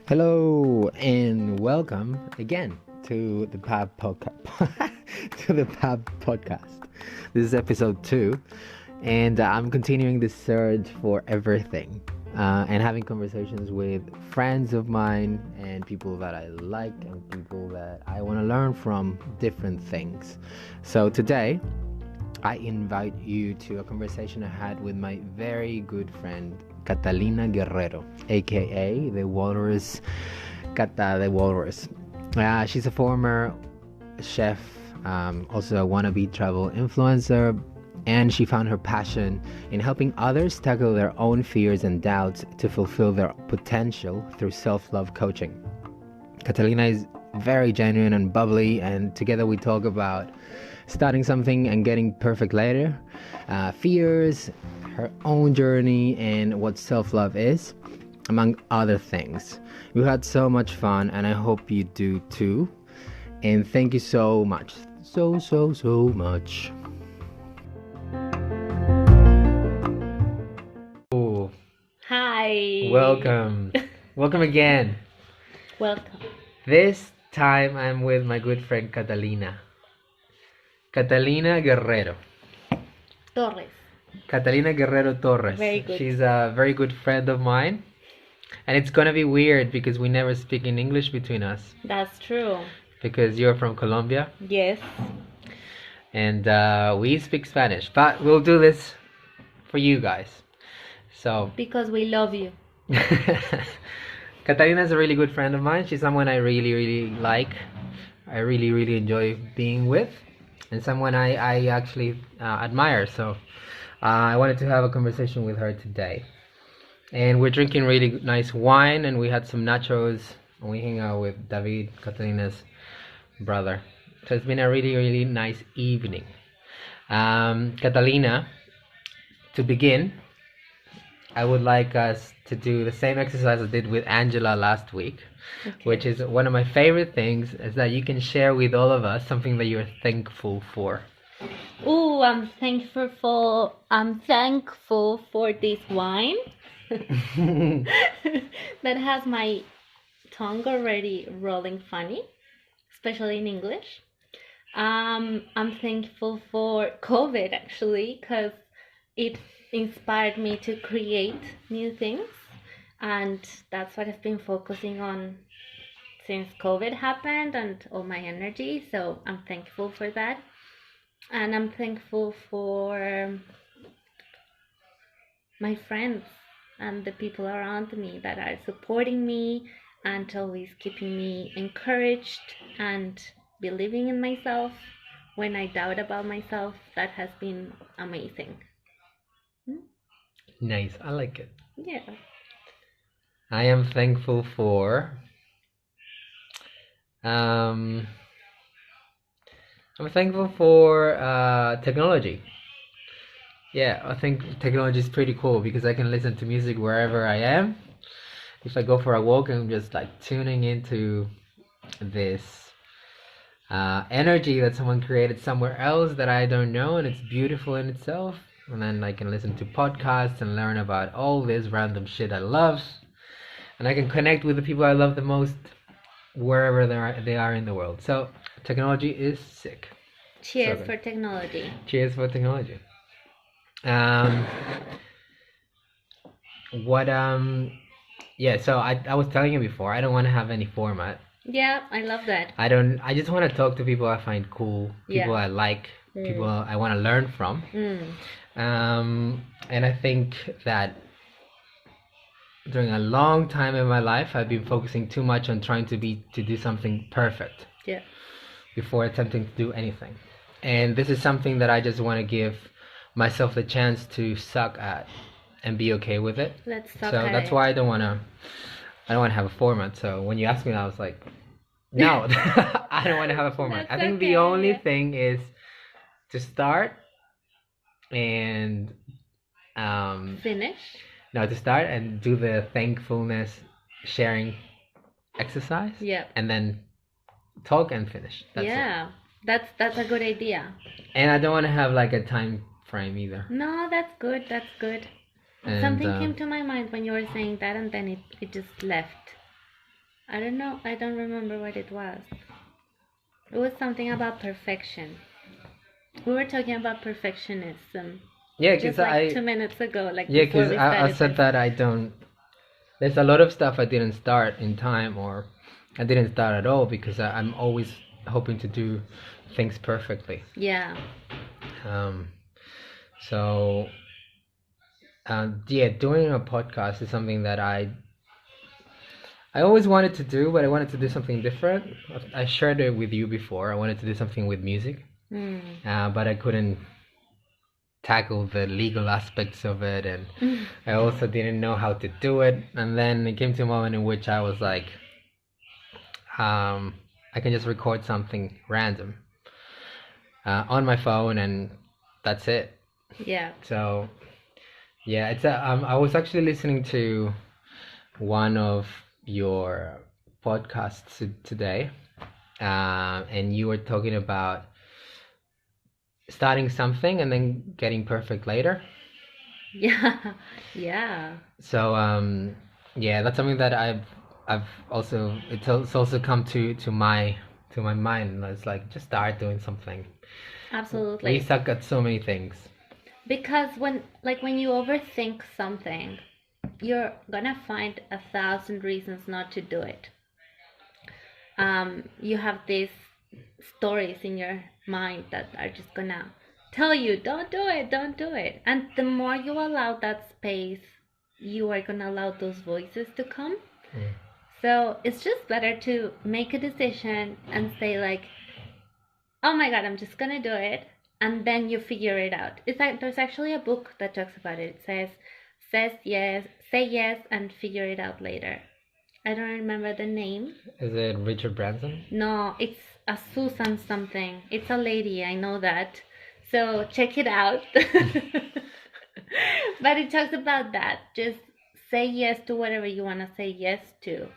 Hello and welcome again to the Pab podcast. This is episode 2, and I'm continuing the search for everything and having conversations with friends of mine and people that I like and people that I want to learn from different things. So today, I invite you to a conversation I had with my very good friend Catalina Guerrero, aka the Walrus, Cata the Walrus. She's a former chef, also a wannabe travel influencer, and she found her passion in helping others tackle their own fears and doubts to fulfill their potential through self-love coaching. Catalina is very genuine and bubbly, and together we talk about starting something and getting perfect later, fears, her own journey, and what self-love is, among other things. We had so much fun, and I hope you do too. And thank you so much. So much. Oh, Hi. welcome. Welcome again. Welcome. This time I'm with my good friend Catalina. Catalina Guerrero. Torres. Catalina Guerrero Torres. Very good. She's a very good friend of mine. And it's gonna be weird because we never speak in English between us. That's true. Because you're from Colombia Yes. and we speak Spanish. But we'll do this for you guys. So Because we love you. Catalina is a really good friend of mine. She's someone I really like. I really enjoy being with. And someone I actually admire. So I wanted to have a conversation with her today. And we're drinking really nice wine, and we had some nachos, and we hang out with David, Catalina's brother. So it's been a really nice evening. Catalina, to begin, I would like us to do the same exercise I did with Angela last week, which is one of my favorite things, is that you can share with all of us something that you're thankful for. Ooh, I'm thankful for this wine that has my tongue already rolling funny, especially in English. I'm thankful for COVID actually, because it inspired me to create new things, and that's what I've been focusing on since COVID happened, and all my energy. So I'm thankful for that. And I'm thankful for my friends and the people around me that are supporting me and always keeping me encouraged and believing in myself when I doubt about myself. That has been amazing. Nice, I like it. Yeah. I am thankful for I'm thankful for technology. Yeah, I think technology is pretty cool because I can listen to music wherever I am. If I go for a walk, I'm just like tuning into this energy that someone created somewhere else that I don't know, and it's beautiful in itself. And then I can listen to podcasts and learn about all this random shit I love. And I can connect with the people I love the most wherever they are in the world. So technology is sick. Cheers So for technology. Cheers for technology. So I was telling you before, I don't want to have any format. Yeah, I love that. I just want to talk to people I find cool, people I like, people I want to learn from. And I think that during a long time in my life, I've been focusing too much on trying to do something perfect. Yeah. Before attempting to do anything. And this is something that I just want to give myself the chance to suck at and be okay with it. Let's suck So at that's it. why I don't want to have a format. So when you asked me that, I was like, no, I don't want to have a format. That's I think okay. the only thing is to start and Finish. to start and do the thankfulness sharing exercise. Yeah. And then talk and finish. That's it. Yeah. That's a good idea. And I don't want to have like a time frame either. No, that's good. That's good. And Something came to my mind when you were saying that, and then it just left. I don't know. I don't remember what it was. It was something about perfection. We were talking about perfectionism yeah, just because like 2 minutes ago, like yeah, before because we I started said this. that I don't. There's a lot of stuff I didn't start in time, or I didn't start at all because I'm always hoping to do things perfectly. Yeah. Um, so yeah, doing a podcast is something that I always wanted to do, but I wanted to do something different. I shared it with you before. I wanted to do something with music, but I couldn't tackle the legal aspects of it, and I also didn't know how to do it. And then it came to a moment in which I was like, I can just record something random on my phone, and that's it. Yeah. So yeah, it's I was actually listening to one of your podcasts today, and you were talking about starting something and then getting perfect later. Yeah. Yeah. So yeah, that's something that I've also it's also come to my mind. It's like just start doing something. We Absolutely. suck at so many things. Because when you overthink something, you're gonna find 1,000 reasons not to do it. You have these stories in your mind that are just gonna tell you, don't do it, don't do it. And the more you allow that space, you are gonna allow those voices to come. So it's just better to make a decision and say like, oh my God, I'm just gonna do it, and then you figure it out. It's like there's actually a book that talks about it. It says yes, say yes, and figure it out later. I don't remember the name. Is it Richard Branson? No, it's a Susan something. It's a lady, I know that. So check it out. But it talks about that. Just say yes to whatever you want to say yes to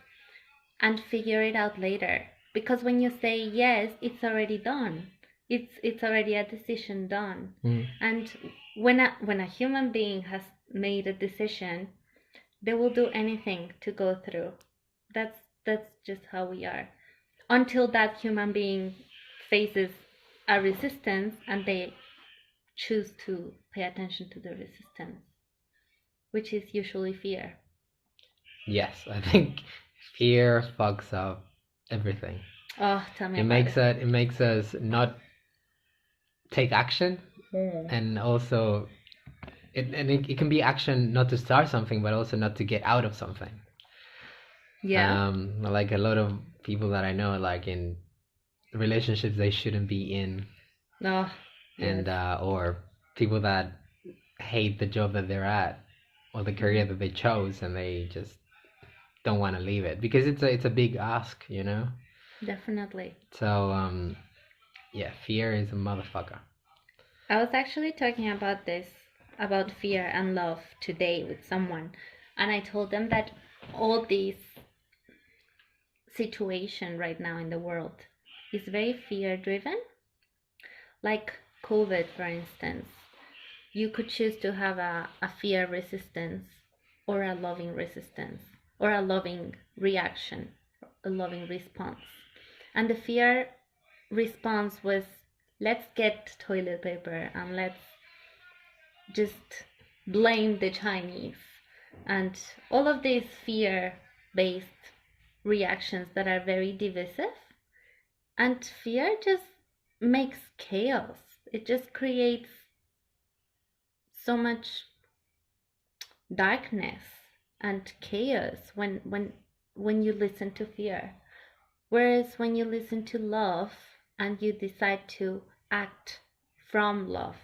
and figure it out later. Because when you say yes, it's already done. It's already a decision done. And when a human being has made a decision, they will do anything to go through. That's just how we are. Until that human being faces a resistance and they choose to pay attention to the resistance, which is usually fear. Yes, I think fear fucks up everything. Oh, tell me It about it. it makes us not take action, and also it can be action not to start something, but also not to get out of something. Yeah. Like a lot of people that I know, like in relationships they shouldn't be in, Oh, and yes. or people that hate the job that they're at or the career that they chose, and they just don't want to leave it because it's a big ask, you know. Definitely. So yeah, fear is a motherfucker. I was actually talking about this, about fear and love today with someone, and I told them that all this situation right now in the world is very fear driven. Like COVID, for instance, you could choose to have a fear resistance or a loving resistance or a loving reaction, a loving response. And the fear response was, let's get toilet paper and let's just blame the Chinese. And all of these fear based reactions that are very divisive. And fear just makes chaos. It just creates so much darkness and chaos when you listen to fear. Whereas when you listen to love and you decide to act from love,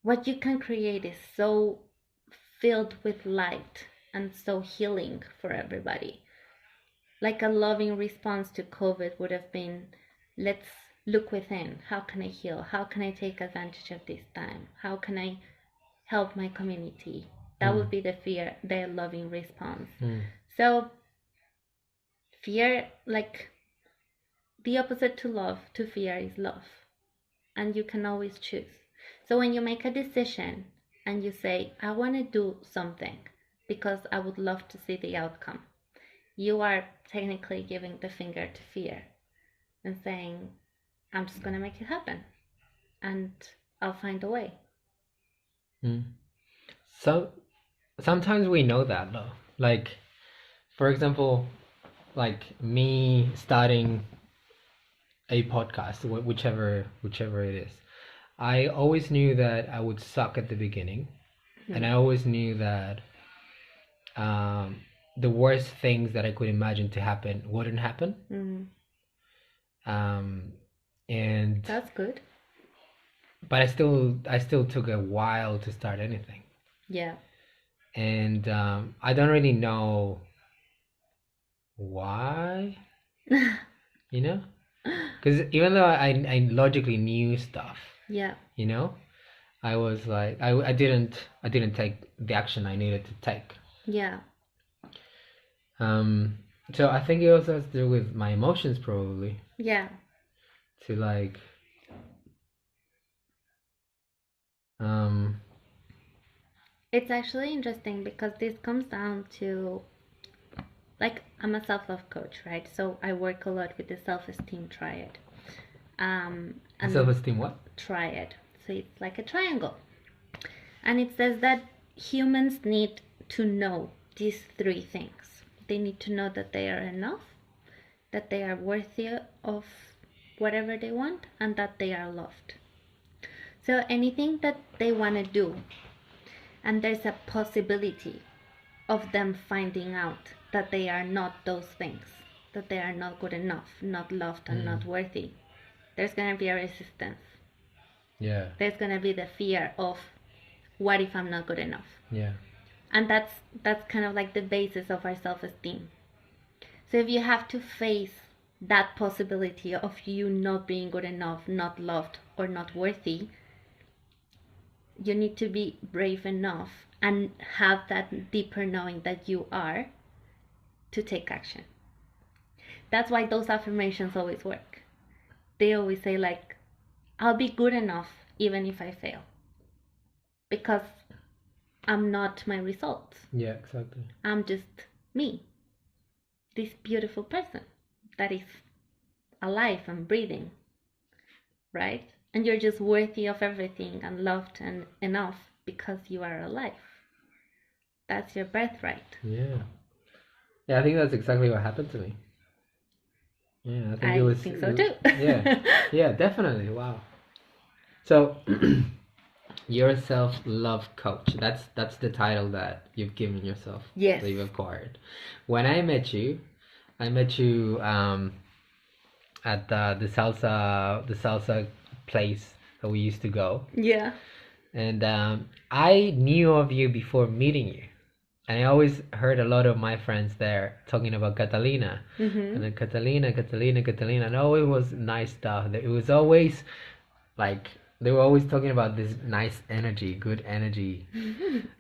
what you can create is so filled with light and so healing for everybody. Like a loving response to COVID would have been, let's look within. How can I heal? How can I take advantage of this time? How can I help my community? That would be the loving response. So fear, like the opposite to love, to fear is love. And you can always choose. So when you make a decision and you say, I want to do something because I would love to see the outcome, you are technically giving the finger to fear and saying, I'm just going to make it happen and I'll find a way. So sometimes we know that though. Like, for example, like me starting a podcast, whichever it is. I always knew that I would suck at the beginning, and I always knew that the worst things that I could imagine to happen wouldn't happen. And That's good. But I still took a while to start anything. Yeah. And I don't really know why, you know? Because even though I logically knew stuff, Yeah. you know, I was like I didn't take the action I needed to take. Yeah. So I think it also has to do with my emotions probably. Yeah. To like it's actually interesting because this comes down to, like, I'm a self-love coach, right? So I work a lot with the self-esteem triad. And self-esteem what? Triad. So it's like a triangle. And it says that humans need to know these three things. They need to know that they are enough, that they are worthy of whatever they want, and that they are loved. So anything that they want to do, and there's a possibility of them finding out that they are not those things, that they are not good enough, not loved, and not worthy, there's going to be a resistance. Yeah. There's going to be the fear of, what if I'm not good enough? Yeah. And that's kind of like the basis of our self-esteem. So if you have to face that possibility of you not being good enough, not loved, or not worthy, you need to be brave enough and have that deeper knowing that you are, to take action. That's why those affirmations always work. They always say, like, I'll be good enough even if I fail, because I'm not my results. Yeah, exactly. I'm just me, this beautiful person that is alive and breathing, right? And you're just worthy of everything and loved and enough because you are alive. That's your birthright. Yeah. Yeah, I think that's exactly what happened to me. Yeah, I think it was. I think so too. Yeah, yeah, definitely. Wow. So, you're a self-love coach. That's the title that you've given yourself. Yes. That you've acquired. When I met you at the salsa place that we used to go. Yeah. And I knew of you before meeting you. And I always heard a lot of my friends there talking about Catalina. And then Catalina. And oh, it was nice stuff. It was always like, they were always talking about this nice energy, good energy,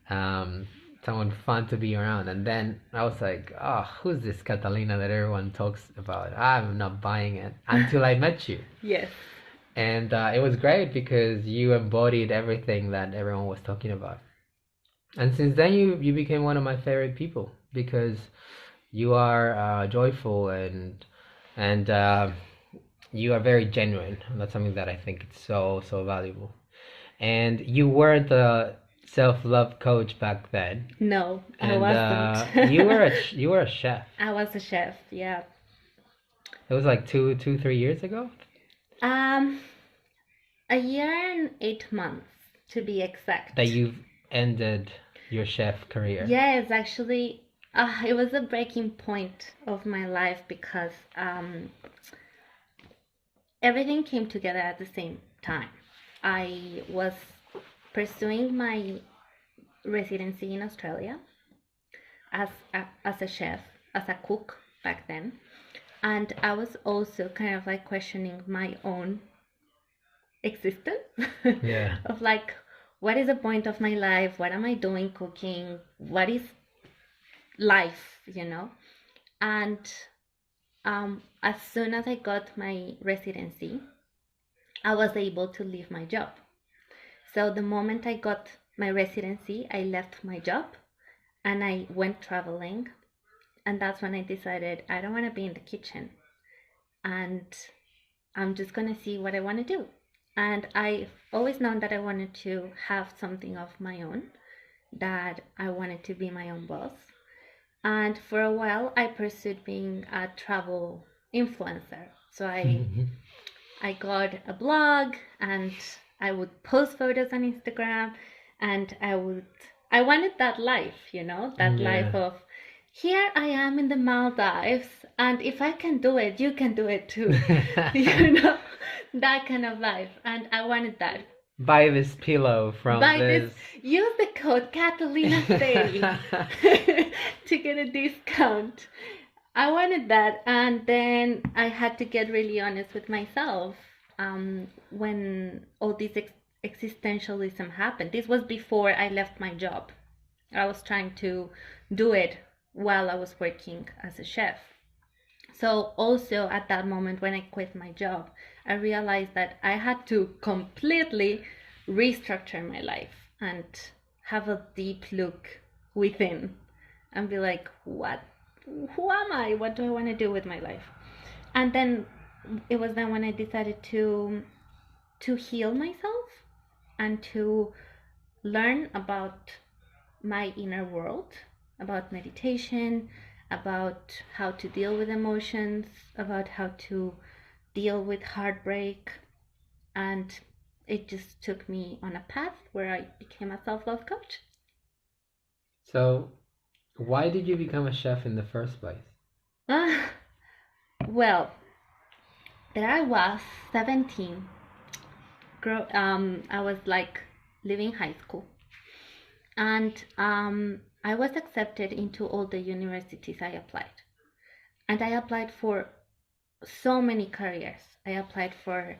someone fun to be around. And then I was like, oh, who's this Catalina that everyone talks about? I'm not buying it until I met you. Yes. And it was great because you embodied everything that everyone was talking about. And since then, you became one of my favorite people because you are joyful and you are very genuine. And that's something that I think is so valuable. And you weren't a self-love coach back then. No, and, I wasn't. you were a chef. I was a chef. Yeah. It was like 3 years ago. A year and 8 months to be exact. That you've ended your chef career. Yes, actually, it was a breaking point of my life because everything came together at the same time. I was pursuing my residency in Australia as a chef, as a cook back then. And I was also kind of like questioning my own existence. Yeah. Of like, what is the point of my life? What am I doing cooking? What is life, you know? And as soon as I got my residency, I was able to leave my job. So the moment I got my residency, I left my job and I went traveling. And that's when I decided I don't want to be in the kitchen. And I'm just going to see what I want to do. And I've always known that I wanted to have something of my own, that I wanted to be my own boss. And for a while, I pursued being a travel influencer. So I got a blog and I would post photos on Instagram, and I wanted that life, that life of, here I am in the Maldives, and if I can do it, you can do it too. That kind of life. And I wanted that. Buy this pillow from this. Use the code Catalina to get a discount. I wanted that, and then I had to get really honest with myself when all this existentialism happened. This was before I left my job. I was trying to do it while I was working as a chef. So also at that moment when I quit my job, I realized that I had to completely restructure my life and have a deep look within and be like, who am I? What do I want to do with my life? And then it was then when I decided to heal myself and to learn about my inner world, about meditation, about how to deal with emotions, about how to deal with heartbreak. And it just took me on a path where I became a self-love coach. So why did you become a chef in the first place? Well, there I was, 17. I was like leaving high school. And I was accepted into all the universities I applied. And I applied for so many careers. I applied for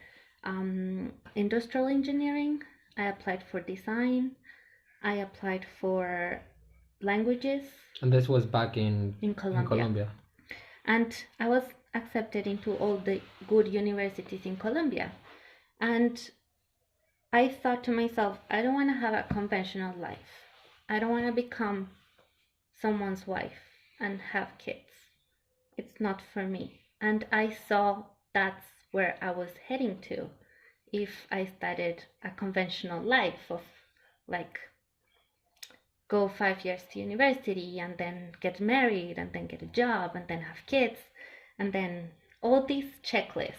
industrial engineering. I applied for design. I applied for languages. And this was back in Colombia. And I was accepted into all the good universities in Colombia. And I thought to myself, I don't want to have a conventional life. I don't want to become someone's wife and have kids. It's not for me. And I saw that's where I was heading to if I started a conventional life of like go 5 years to university and then get married and then get a job and then have kids and then all these checklists.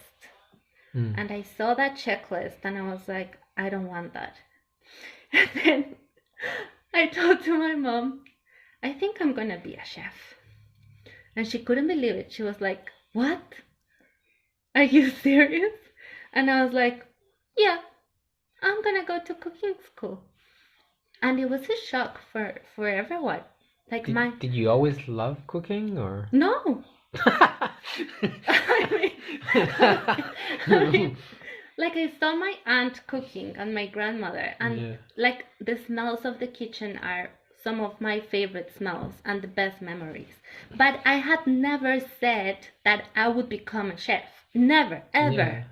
And I saw that checklist and I was like, I don't want that. And then I told to my mom, I think I'm gonna be a chef. And she couldn't believe it. She was like, what? Are you serious? And I was like, yeah, I'm gonna go to cooking school. And it was a shock for everyone. Like did you always love cooking or? No. I mean, like I saw my aunt cooking and my grandmother, and like the smells of the kitchen are some of my favorite smells and the best memories. But I had never said that I would become a chef. Never, ever. Yeah.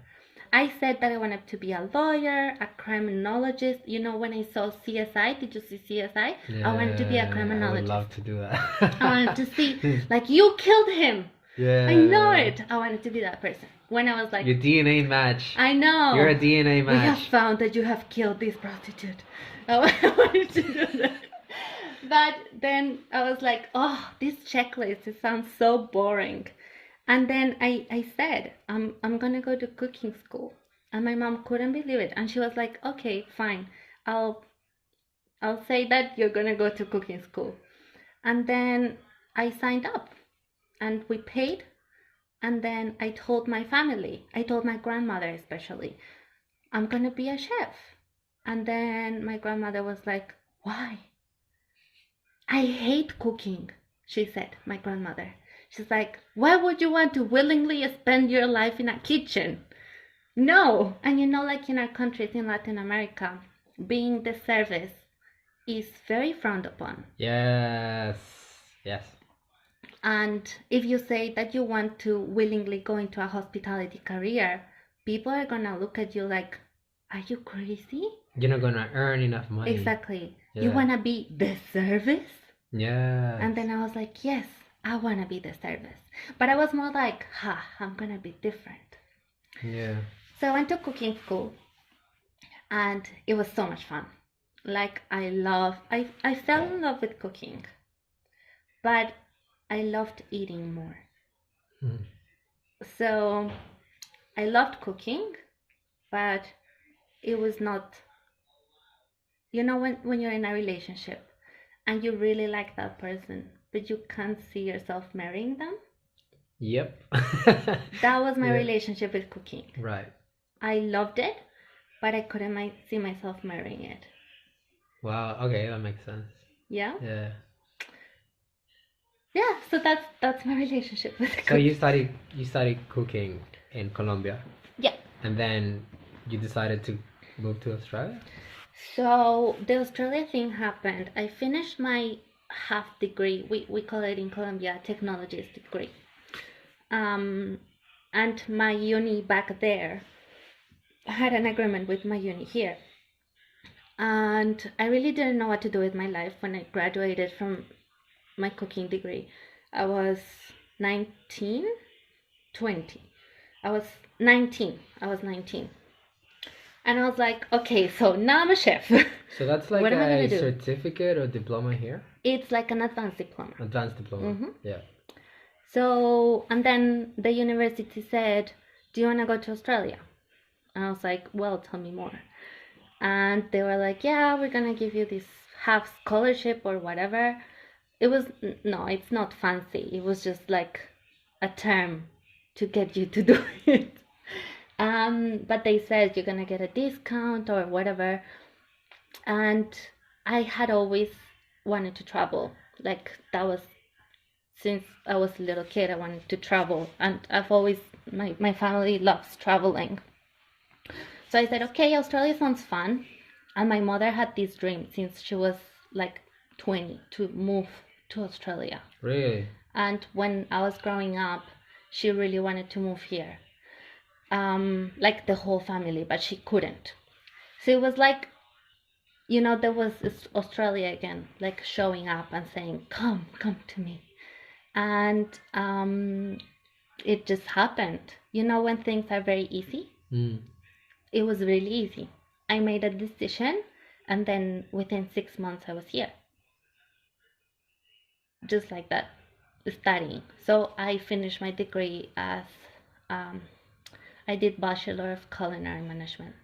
I said that I wanted to be a lawyer, a criminologist. You know, when I saw CSI, did you see CSI? Yeah, I wanted to be a criminologist. I would love to do that. I wanted to see, like, you killed him. Yeah. I know it. I wanted to be that person. When I was like... Your DNA match. I know. You're a DNA match. We have found that you have killed this prostitute. I wanted to do that. But then I was like, oh, this checklist, it sounds so boring. And then I said, I'm gonna go to cooking school. And my mom couldn't believe it. And she was like, okay, fine. I'll say that you're gonna go to cooking school. And then I signed up and we paid. And then I told my family, I told my grandmother especially, I'm gonna be a chef. And then my grandmother was like, why? I hate cooking, she said, my grandmother. She's like, why would you want to willingly spend your life in a kitchen? No. And you know, like in our countries in Latin America, being the service is very frowned upon. Yes. Yes. And if you say that you want to willingly go into a hospitality career, people are gonna look at you like, are you crazy? You're not gonna earn enough money. Exactly. Yeah. You want to be the service? Yeah. And then I was like, yes, I want to be the service. But I was more like, I'm going to be different. Yeah. So I went to cooking school and it was so much fun. Like I fell in love with cooking, but I loved eating more. Mm. So I loved cooking, but it was not, when you're in a relationship and you really like that person, but you can't see yourself marrying them. Yep. That was my Yeah. relationship with cooking. Right. I loved it, but I couldn't see myself marrying it. Wow. Okay, that makes sense. Yeah? Yeah. Yeah, so that's my relationship with cooking. So you studied cooking in Colombia, Yeah. and then you decided to move to Australia? So the Australia thing happened. I finished my half degree. We call it in Colombia technologist degree. And my uni back there had an agreement with my uni here. And I really didn't know what to do with my life when I graduated from my cooking degree. I was 19, 20. I was 19. And I was like, okay, so now I'm a chef. So that's like What am I gonna a do? certificate or diploma here? It's like an advanced diploma. Advanced diploma. Mhm. Yeah. So, and then the university said, do you want to go to Australia? And I was like, well, tell me more. And they were like, yeah, we're going to give you this half scholarship or whatever. It was, no, it's not fancy. It was just like a term to get you to do it. But they said you're going to get a discount or whatever. And I had always wanted to travel. Like that was, since I was a little kid, I wanted to travel. And I've always, my family loves traveling. So I said, okay, Australia sounds fun. And my mother had this dream since she was like 20 to move to Australia. Really? And when I was growing up, she really wanted to move here. Like the whole family, but she couldn't. So it was like, there was Australia again, like showing up and saying, come to me. And it just happened. When things are very easy, it was really easy. I made a decision, and then within 6 months I was here. Just like that, studying. So I finished my degree as I did Bachelor of Culinary Management.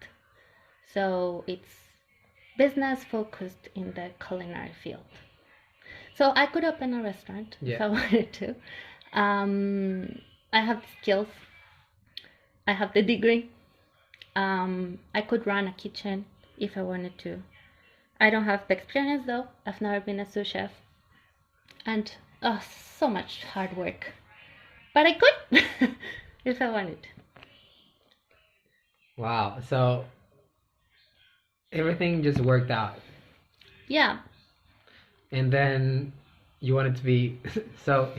So it's business focused in the culinary field. So I could open a restaurant if I wanted to. I have the skills. I have the degree. I could run a kitchen if I wanted to. I don't have the experience though. I've never been a sous chef. And so much hard work. But I could if I wanted. Wow. So everything just worked out. Yeah. And then you wanted to be so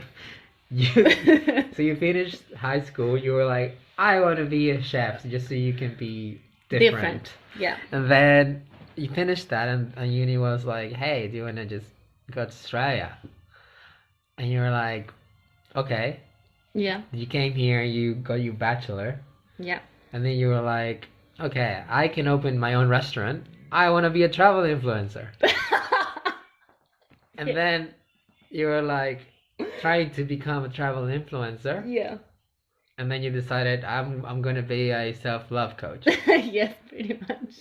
you finished high school, you were like, I want to be a chef just so you can be different. Yeah. And then you finished that and uni was like, hey, do you want to just go to Australia? And you were like, okay. Yeah. You came here, you got your bachelor. Yeah. And then you were like, okay, I can open my own restaurant. I want to be a travel influencer. And then you were like trying to become a travel influencer. Yeah. And then you decided I'm going to be a self-love coach. Yes, pretty much.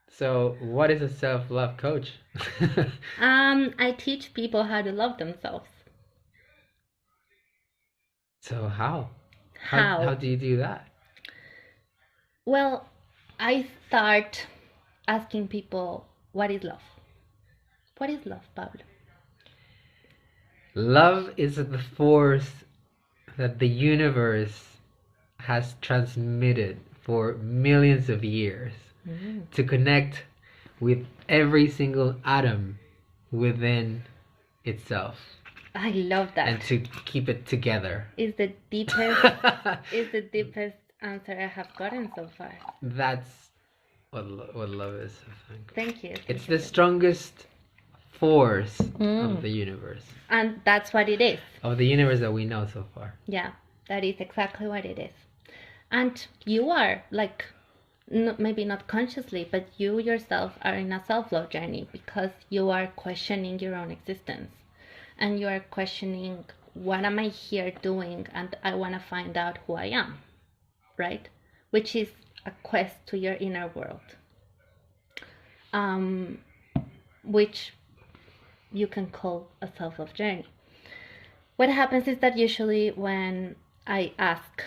So what is a self-love coach? I teach people how to love themselves. So how? How do you do that? Well, I start asking people, what is love? What is love, Pablo? Love is the force that the universe has transmitted for millions of years to connect with every single atom within itself. I love that. And to keep it together. Is the deepest answer I have gotten so far. That's what love is, I think. Thank you. It's the strongest force Mm. of the universe. And that's what it is. Of the universe that we know so far. Yeah, that is exactly what it is. And you are like, maybe not consciously, but you yourself are in a self-love journey because you are questioning your own existence. And you are questioning, what am I here doing? And I want to find out who I am, right? Which is a quest to your inner world. Which you can call a self-love journey. What happens is that usually when I ask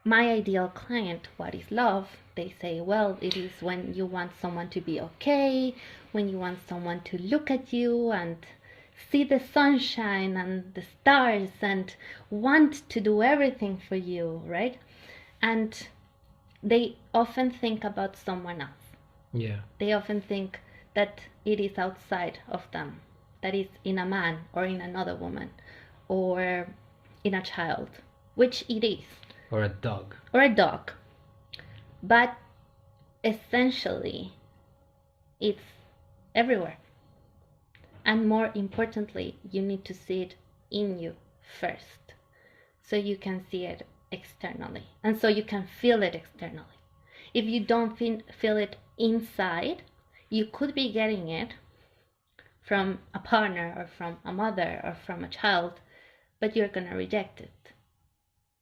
my ideal client what is love, they say, well, it is when you want someone to be okay, when you want someone to look at you and see the sunshine and the stars and want to do everything for you, right? And they often think about someone else. Yeah. They often think that it is outside of them, that is in a man or in another woman or in a child, which it is. Or a dog. Or a dog. But essentially, it's everywhere. And more importantly, you need to see it in you first, so you can see it externally, and so you can feel it externally. If you don't feel it inside, you could be getting it from a partner or from a mother or from a child, but you're gonna reject it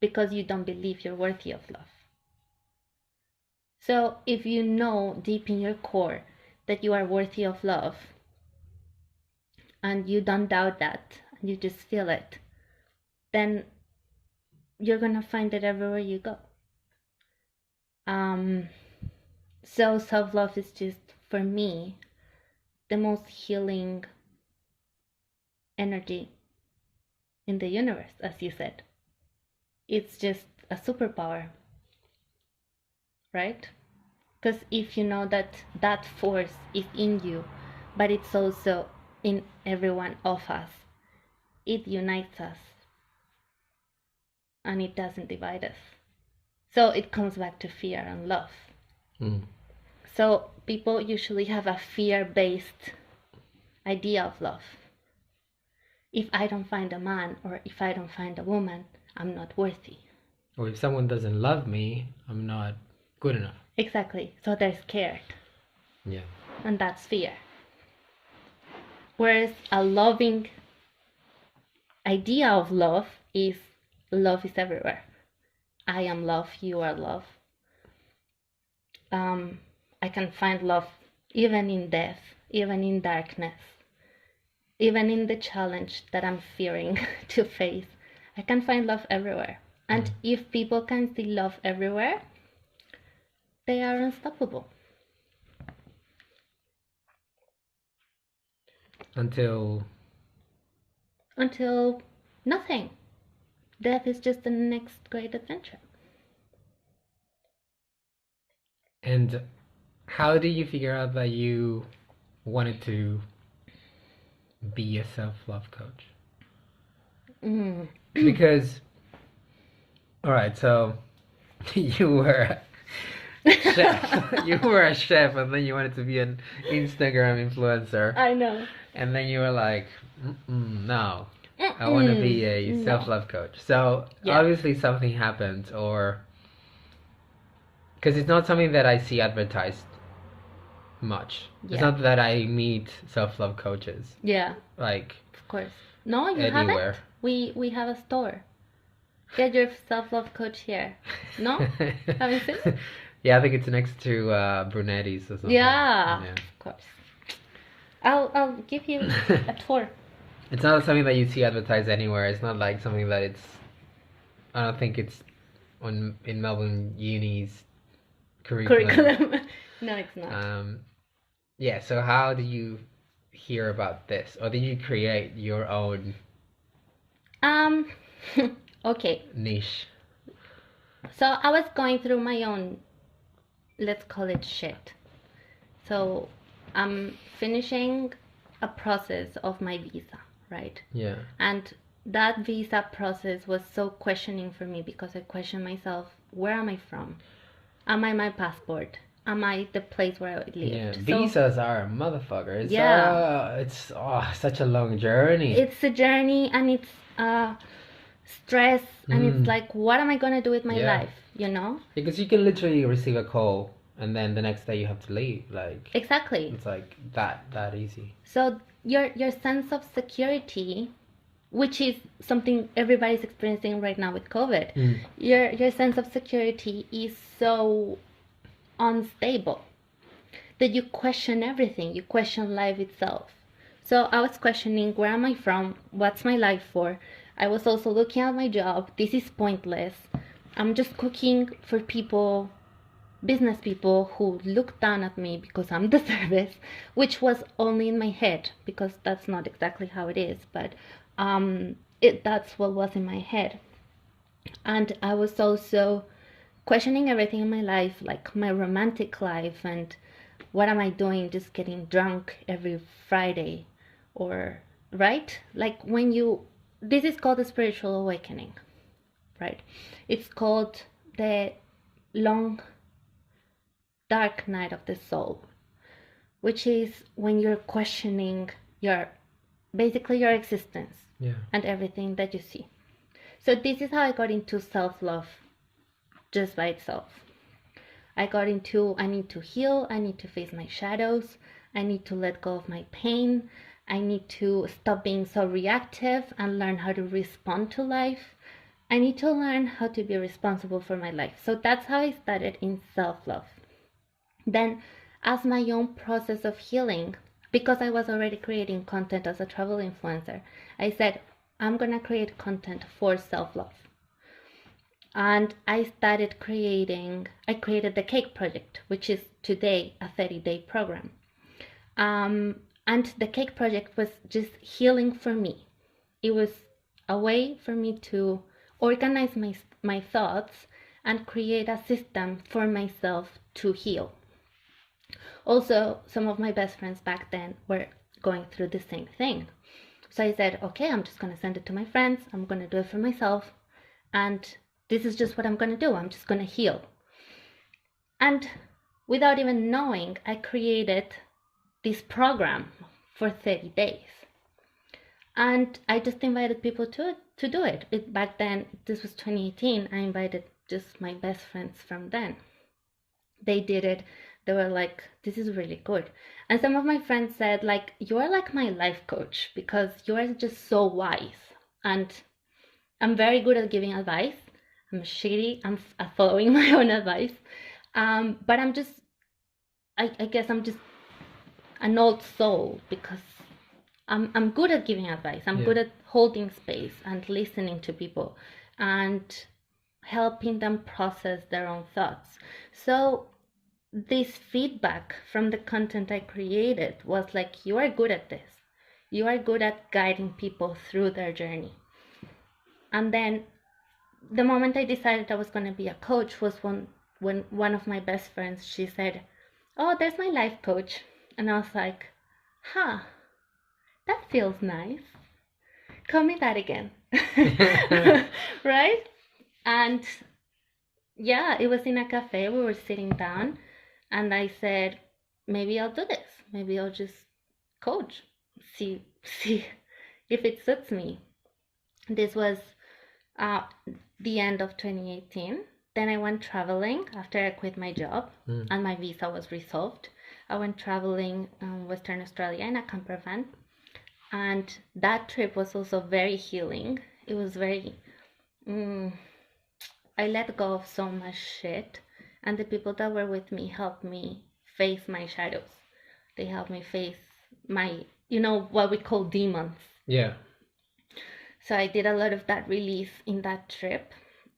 because you don't believe you're worthy of love. So if you know deep in your core that you are worthy of love, and you don't doubt that, and you just feel it, then you're gonna find it everywhere you go. So self-love is just, for me, the most healing energy in the universe, as you said. It's just a superpower, right? Because if you know that that force is in you, but it's also in every one of us, it unites us and it doesn't divide us. So it comes back to fear and love. So people usually have a fear-based idea of love. If I don't find a man or if I don't find a woman, I'm not worthy. Or if someone doesn't love me, I'm not good enough. Exactly. So they're scared. Yeah. And that's fear. Whereas a loving idea of love is everywhere. I am love, you are love. I can find love even in death, even in darkness, even in the challenge that I'm fearing to face. I can find love everywhere. And if people can see love everywhere, they are unstoppable. Until nothing. Death is just the next great adventure. And how do you figure out that you wanted to be a self-love coach? Because, all right, so you were a chef. You were a chef, and then you wanted to be an Instagram influencer. I know. And then you were like, no, I want to be a self-love coach. So obviously something happened, or because it's not something that I see advertised much. It's not that I meet self-love coaches. Yeah. Like, of course. No, you anywhere. haven't. We have a store. Get your self-love coach here. No? Haven't seen? Yeah, I think it's next to Brunetti's or something. Yeah, of course. I'll give you a tour. It's not something that you see advertised anywhere. It's not like something that it's. I don't think it's in Melbourne Uni's curriculum. No, it's not. Yeah. So how do you hear about this, or did you create your own? Okay. Niche. So I was going through my own, let's call it shit. So I'm finishing a process of my visa, right? Yeah. And that visa process was so questioning for me because I questioned myself, where am I from? Am I my passport? am I the place where I Yeah, lived. So visas are a motherfucker. It's such a long journey. it's a journey, and it's stress, and it's Mm, like, what am I gonna do with my yeah, life, you know? because you can literally receive a call and then the next day you have to leave. Like Exactly. it's like that easy. So your sense of security, which is something everybody's experiencing right now with COVID, Mm. your sense of security is so unstable that you question everything. You question life itself. So I was questioning, where am I from? What's my life for? I was also looking at my job. This is pointless. I'm just cooking for people, business people who look down at me because I'm the service, which was only in my head, because that's not exactly how it is, but that's what was in my head. And I was also questioning everything in my life, like my romantic life, and what am I doing just getting drunk every Friday, or right? Like when you, this is called the spiritual awakening, right? It's called the long dark night of the soul, which is when you're questioning your, basically your existence, Yeah. and everything that you see. So this is how I got into self-love just by itself. I got into, I need to heal, I need to face my shadows, I need to let go of my pain, I need to stop being so reactive and learn how to respond to life. I need to learn how to be responsible for my life. So that's how I started in self-love. Then, as my own process of healing, because I was already creating content as a travel influencer, I said, I'm gonna create content for self-love. And I created the Cake Project, which is today a 30-day program. And the Cake Project was just healing for me. It was a way for me to organize my thoughts and create a system for myself to heal. Also, some of my best friends back then were going through the same thing. So I said, okay, I'm just going to send it to my friends. I'm going to do it for myself. And this is just what I'm going to do. I'm just going to heal. And without even knowing, I created this program for 30 days. And I just invited people to do it. Back then, this was 2018, I invited just my best friends from then. They did it. They were like, this is really good. And some of my friends said, like, you are like my life coach because you are just so wise. And I'm very good at giving advice. I'm shitty. I'm following my own advice. But I'm just, I guess I'm just an old soul because I'm good at giving advice. I'm good at holding space and listening to people and helping them process their own thoughts. So this feedback from the content I created was like, you are good at this. You are good at guiding people through their journey. And then the moment I decided I was going to be a coach was when one of my best friends, she said, oh, there's my life coach. And I was like, huh, that feels nice. Call me that again. Right? And yeah, it was in a cafe. We were sitting down and I said, maybe I'll do this. Maybe I'll just coach. See if it suits me. This was the end of 2018. Then I went traveling after I quit my job and my visa was resolved. I went traveling in Western Australia in a camper van. And that trip was also very healing. It was very, I let go of so much shit. And the people that were with me helped me face my shadows. They helped me face my, what we call demons. Yeah. So I did a lot of that release in that trip.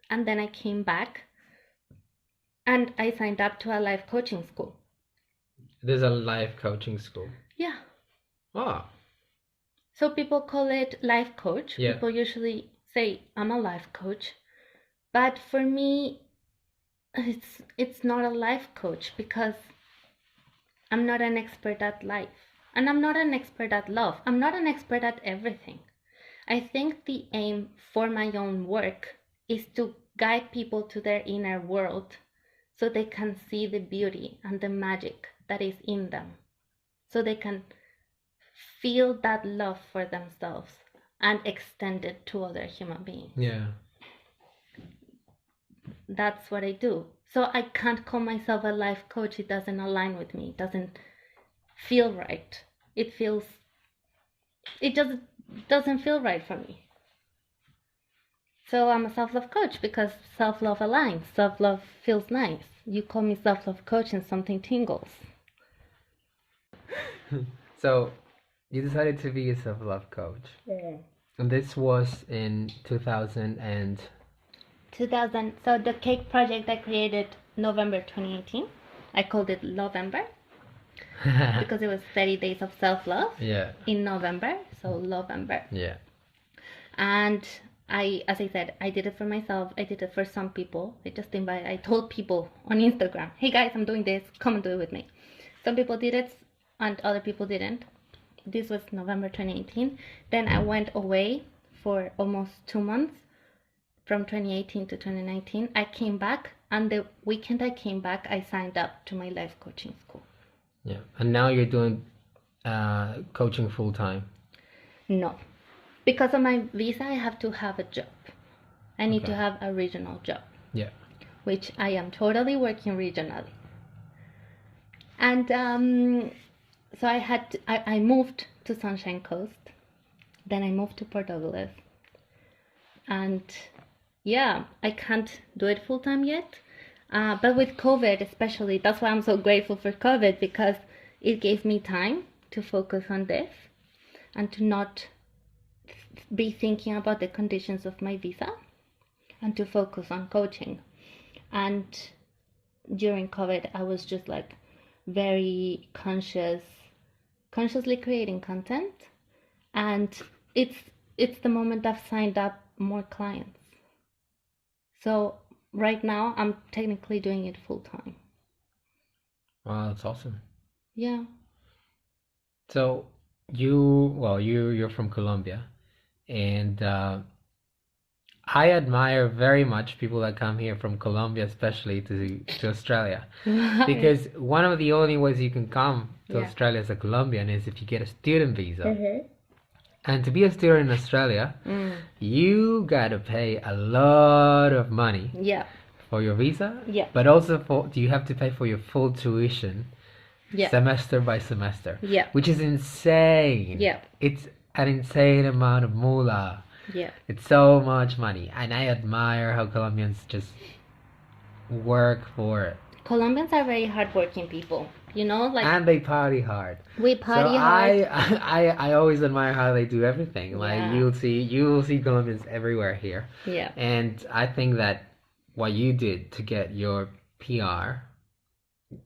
And then I came back and I signed up to a life coaching school. There's a life coaching school. Yeah. Oh. So people call it life coach. Yeah. People usually say, I'm a life coach. But for me, it's not a life coach because I'm not an expert at life. And I'm not an expert at love. I'm not an expert at everything. I think the aim for my own work is to guide people to their inner world so they can see the beauty and the magic that is in them, so they can feel that love for themselves and extend it to other human beings. Yeah. That's what I do. So I can't call myself a life coach. It doesn't align with me. It doesn't feel right. It just doesn't feel right for me. So I'm a self-love coach because self-love aligns. Self-love feels nice. You call me self-love coach and something tingles. So you decided to be a self-love coach. Yeah. And this was in 2000 and 2000. So the cake project I created November 2018. I called it Lovember because it was 30 days of self-love yeah. in November. So Lovember. Yeah. And as I said, I did it for myself. I did it for some people. I told people on Instagram, hey guys, I'm doing this. Come and do it with me. Some people did it and other people didn't. This was November 2018. Then I went away for almost 2 months from 2018 to 2019. I came back, and the weekend I came back, I signed up to my life coaching school. Yeah. And now you're doing coaching full time. No. Because of my visa, I have to have a job. I need to have a regional job. Yeah. Which I am totally working regionally. And so I moved to Sunshine Coast. Then I moved to Port Douglas. And yeah, I can't do it full time yet. But with COVID especially, that's why I'm so grateful for COVID, because it gave me time to focus on this and to not be thinking about the conditions of my visa and to focus on coaching. And during COVID, I was just like very consciously creating content, and it's the moment I've signed up more clients. So right now I'm technically doing it full time. Wow, that's awesome. Yeah. So you're from Colombia, and I admire very much people that come here from Colombia, especially to Australia, because one of the only ways you can come to Australia as a Colombian is if you get a student visa. Mm-hmm. And to be a student in Australia, you gotta pay a lot of money for your visa, but also you have to pay for your full tuition semester by semester, which is insane. It's an insane amount of moolah. It's so much money, and I admire how Colombians just work for it. Colombians are very hardworking people, you know, like, and they party hard. We party hard. I always admire how they do everything. Like you will see Colombians everywhere here. Yeah. And I think that what you did to get your PR,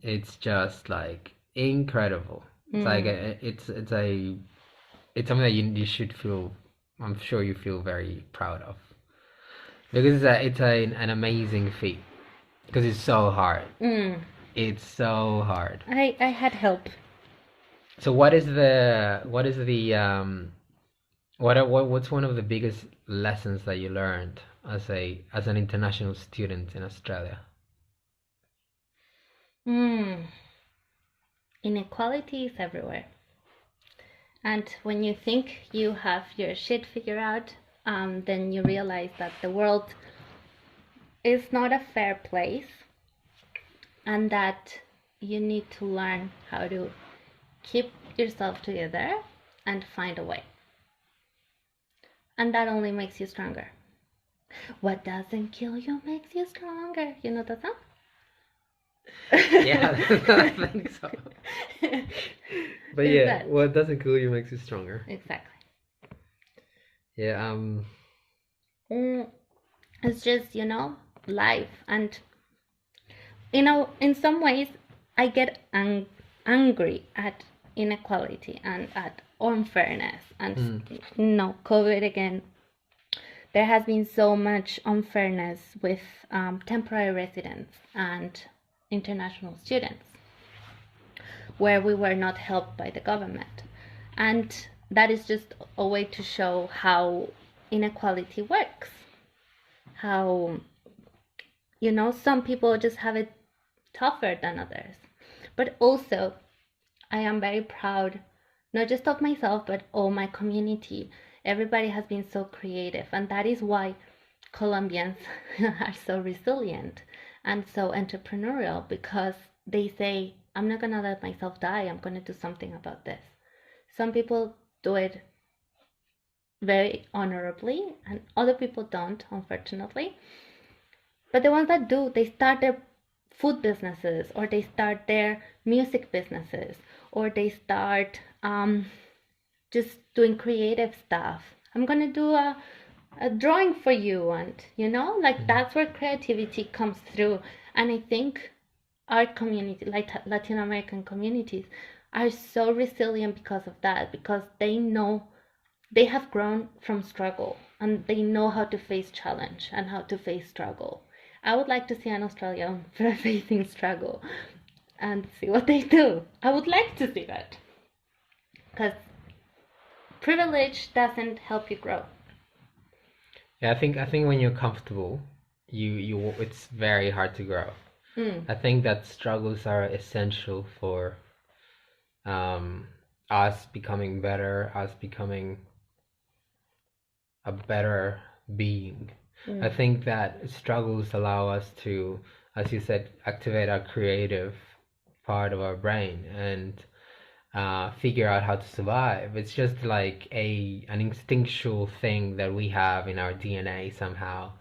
it's just like incredible. It's like it's something that you should feel. I'm sure you feel very proud of, because it's an amazing feat. Because it's so hard. It's so hard. I had help. So what's one of the biggest lessons that you learned as an international student in Australia? Inequality is everywhere. And when you think you have your shit figured out, then you realize that the world is not a fair place, and that you need to learn how to keep yourself together and find a way. And that only makes you stronger. What doesn't kill you makes you stronger. You know that song? Yeah, I think so. But yeah, what doesn't kill you makes you stronger. Exactly. Yeah. It's just, life. And in some ways I get angry at inequality and at unfairness. And COVID again, there has been so much unfairness with temporary residents and international students, where we were not helped by the government. And that is just a way to show how inequality works. How, some people just have it tougher than others. But also, I am very proud, not just of myself, but all my community. Everybody has been so creative, and that is why Colombians are so resilient and so entrepreneurial, because they say, I'm not gonna let myself die, I'm gonna do something about this. Some people do it very honorably, and other people don't, unfortunately. But the ones that do, they start their food businesses, or they start their music businesses, or they start just doing creative stuff. I'm gonna do a drawing for you, and like that's where creativity comes through. And I think our community, like Latin American communities, are so resilient because of that, because they know they have grown from struggle, and they know how to face challenge and how to face struggle. I would like to see an Australian facing struggle and see what they do. I would like to see that, because privilege doesn't help you grow. Yeah, I think when you're comfortable, you it's very hard to grow. I think that struggles are essential for us becoming better, us becoming a better being. I think that struggles allow us to, as you said, activate our creative part of our brain and figure out how to survive. It's just like an instinctual thing that we have in our DNA somehow,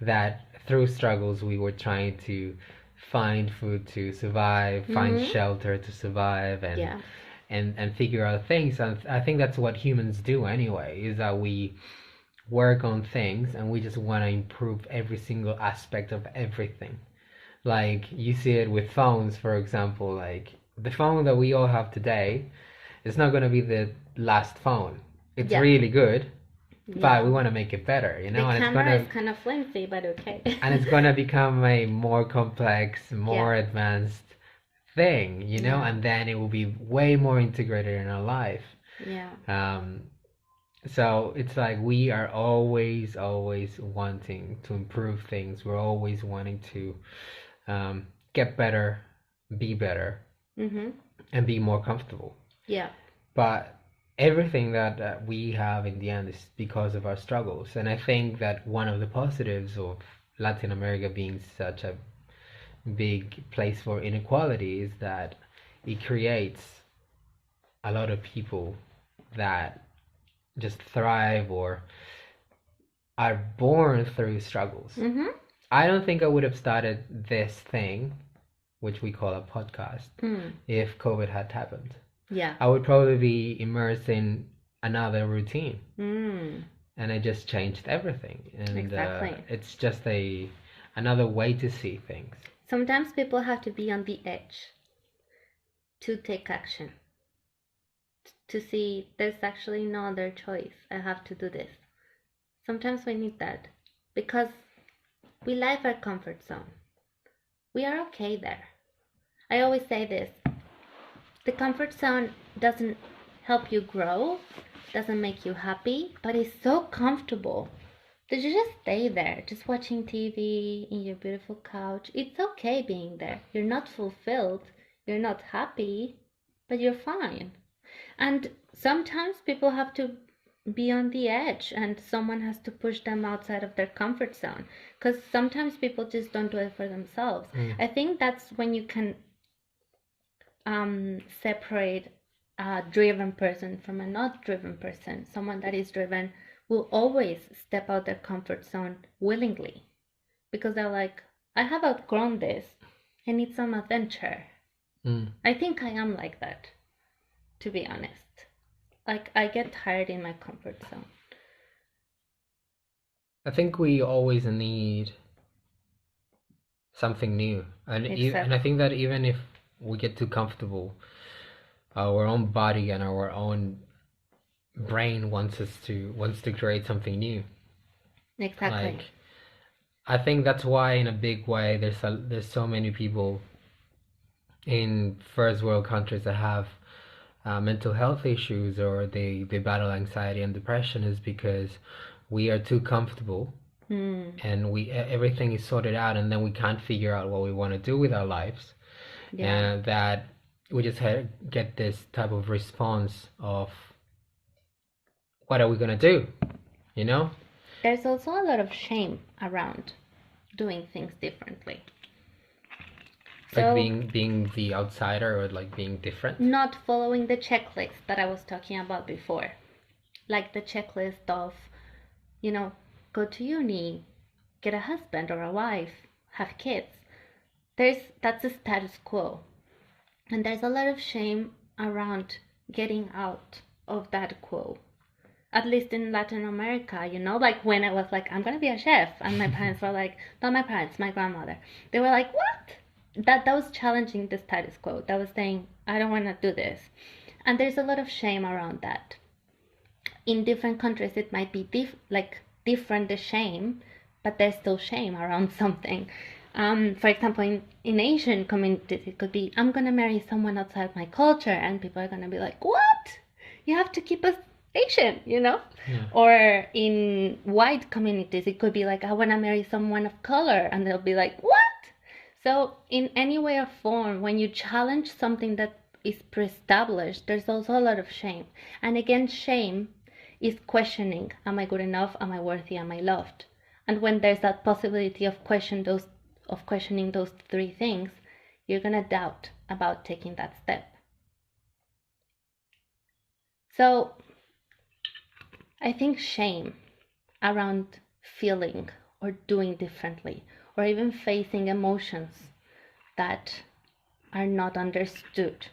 that through struggles we were trying to find food to survive, find shelter to survive, and figure out things. And I think that's what humans do anyway, is that we work on things and we just want to improve every single aspect of everything. Like you see it with phones, for example. Like the phone that we all have today is not going to be the last phone. It's really good, but we want to make it better, The and camera is kind of flimsy, but okay. and it's going to become a more complex, more advanced thing, and then it will be way more integrated in our life. So it's like we are always wanting to improve things. We're always wanting to get better, be better, and be more comfortable. But everything that we have in the end is because of our struggles. And I think that one of the positives of Latin America being such a big place for inequality is that it creates a lot of people that just thrive or are born through struggles. I don't think I would have started this thing, which we call a podcast, if COVID had happened. I would probably be immersed in another routine, and it just changed everything. And it's just another way to see things. Sometimes people have to be on the edge to take action, to see there's actually no other choice. I have to do this. Sometimes we need that, because we like our comfort zone. We are okay there. I always say this: the comfort zone doesn't help you grow, doesn't make you happy, but it's so comfortable that you just stay there, just watching TV in your beautiful couch. It's okay being there. You're not fulfilled, you're not happy, but you're fine. And sometimes people have to be on the edge, and someone has to push them outside of their comfort zone, because sometimes people just don't do it for themselves. I think that's when you can separate a driven person from a not driven person. Someone that is driven will always step out their comfort zone willingly, because they're like, I have outgrown this, I need some adventure. I think I am like that, to be honest. Like, I get tired in my comfort zone. I think we always need something new, and I think that even if we get too comfortable, our own body and our own brain wants to create something new. Exactly. Like, I think that's why, in a big way, there's so many people in first world countries that have mental health issues, or they battle anxiety and depression, is because we are too comfortable, and everything is sorted out, and then we can't figure out what we want to do with our lives. Yeah. and that we just get this type of response of what are we gonna do, you know? There's also a lot of shame around doing things differently. Like So, being the outsider or like being different. not following the checklist that I was talking about before. Like the checklist of, you know, go to uni, get a husband or a wife, have kids. That's a status quo. And there's a lot of shame around getting out of that quo. At least in Latin America, you know, like when I was like, I'm gonna be a chef, and my parents were like, not my parents, my grandmother. They were like, what? That was challenging the status quo. That was saying, I don't wanna do this. And there's a lot of shame around that. In different countries, it might be different the shame, but there's still shame around something. For example, in Asian communities, it could be, I'm gonna marry someone outside my culture, and people are gonna be like, what? You have to keep us Asian, you know? Yeah. Or in white communities, it could be like, I wanna marry someone of color, and they'll be like, what? So in any way or form, when you challenge something that is pre-established, there's also a lot of shame. And again, shame is questioning, am I good enough? Am I worthy? Am I loved? And when there's that possibility of questioning those three things, you're gonna doubt about taking that step. So I think shame around feeling or doing differently, or even facing emotions that are not understood,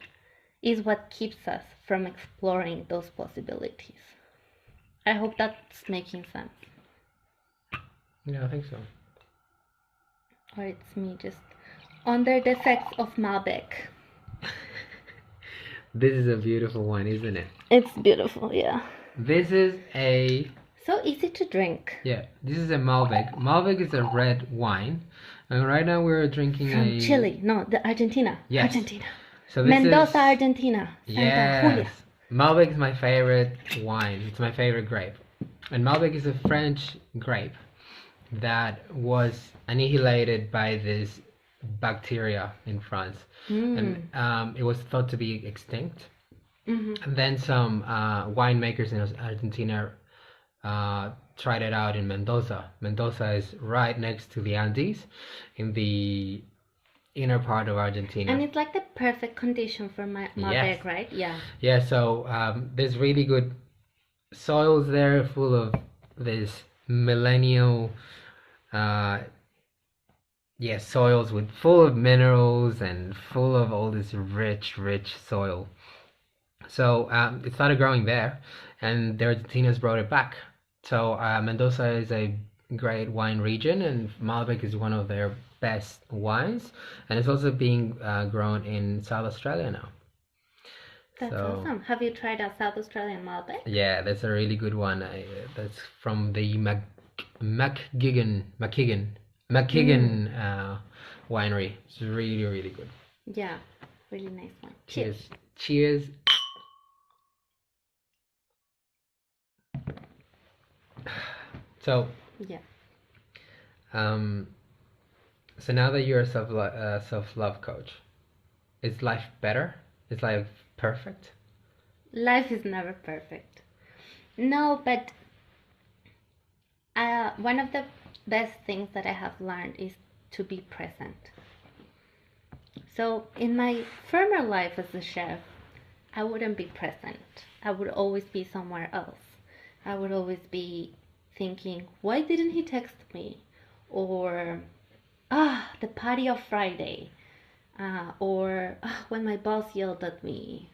is what keeps us from exploring those possibilities. I hope that's making sense. Yeah, I think so. Or it's me just under the effects of Malbec. This is a beautiful one, isn't it? It's beautiful, yeah. This is a So easy to drink. Yeah, this is a Malbec. Malbec is a red wine, and right now we're drinking From Chile, no, the Argentina. Yes. Argentina. So this Mendoza, is... Argentina. Santa Julia. Yes, Malbec is my favorite wine. It's my favorite grape, and Malbec is a French grape that was annihilated by this bacteria in France, and it was thought to be extinct. And then some winemakers in Argentina tried it out in Mendoza. Mendoza is right next to the Andes, in the inner part of Argentina. And it's like the perfect condition for Malbec, Yes. right? Yeah. Yeah, so there's really good soils there, full of this millennial, soils with full of minerals and full of all this rich soil. So it started growing there, and the Argentinians brought it back. So Mendoza is a great wine region, and Malbec is one of their best wines, and it's also being grown in South Australia now. That's awesome. Have you tried out South Australian Malbec? Yeah, that's a really good one. That's from the McKigan winery. It's really good. Yeah, really nice one. Cheers. Cheers. So yeah. So now that you're a self-love coach, is life better? Is life perfect? Life is never perfect. No, but one of the best things that I have learned is to be present. So in my former life as a chef, I wouldn't be present. I would always be somewhere else. I would always be thinking, why didn't he text me? Or, the party of Friday. Or when my boss yelled at me.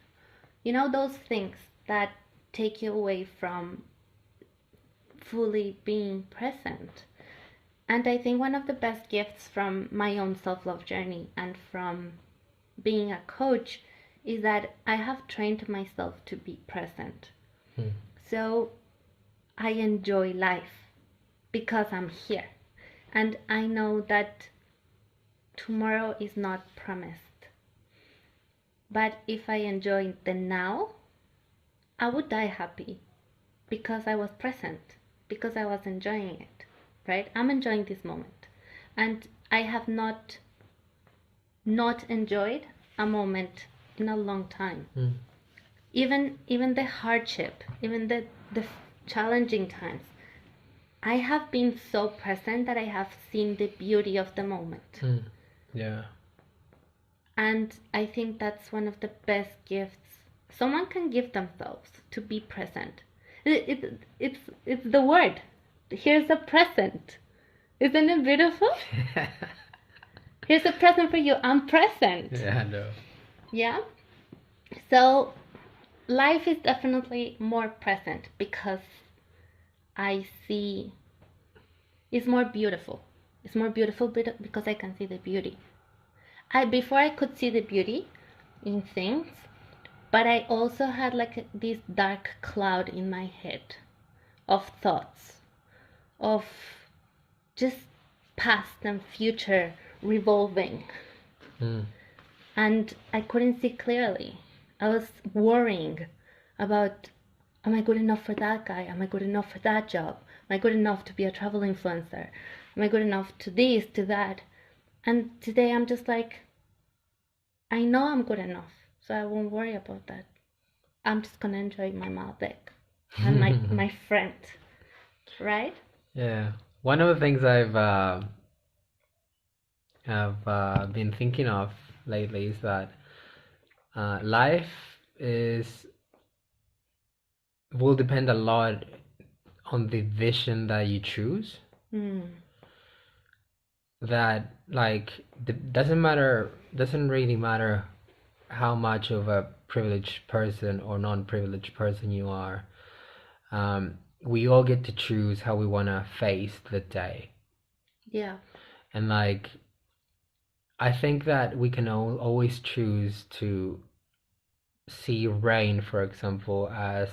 You know, those things that take you away from fully being present. And I think one of the best gifts from my own self-love journey and from being a coach is that I have trained myself to be present. So I enjoy life because I'm here. And I know that tomorrow is not promised. But if I enjoy the now, I would die happy because I was present, because I was enjoying it, right? I'm enjoying this moment. And I have not not enjoyed a moment in a long time. Even the hardship, even the challenging times, I have been so present that I have seen the beauty of the moment. Yeah. And I think that's one of the best gifts someone can give themselves, to be present. It's the word. Here's a present. Isn't it beautiful? Here's a present for you. I'm present. Yeah, no. Yeah. So life is definitely more present because I see it's more beautiful. It's more beautiful because I can see the beauty. Before I could see the beauty in things, but I also had like this dark cloud in my head of thoughts, of just past and future revolving. And I couldn't see clearly. I was worrying about, am I good enough for that guy? Am I good enough for that job? Am I good enough to be a travel influencer? Am I good enough to this, to that? And today I'm just like, I know I'm good enough, so I won't worry about that. I'm just gonna enjoy my Malbec and my friend, right? Yeah. One of the things I've been thinking of lately is that life will depend a lot on the vision that you choose. That like doesn't really matter how much of a privileged person or non-privileged person you are. We all get to choose how we want to face the day. Yeah. And like, I think that we can always choose to see rain, for example, as,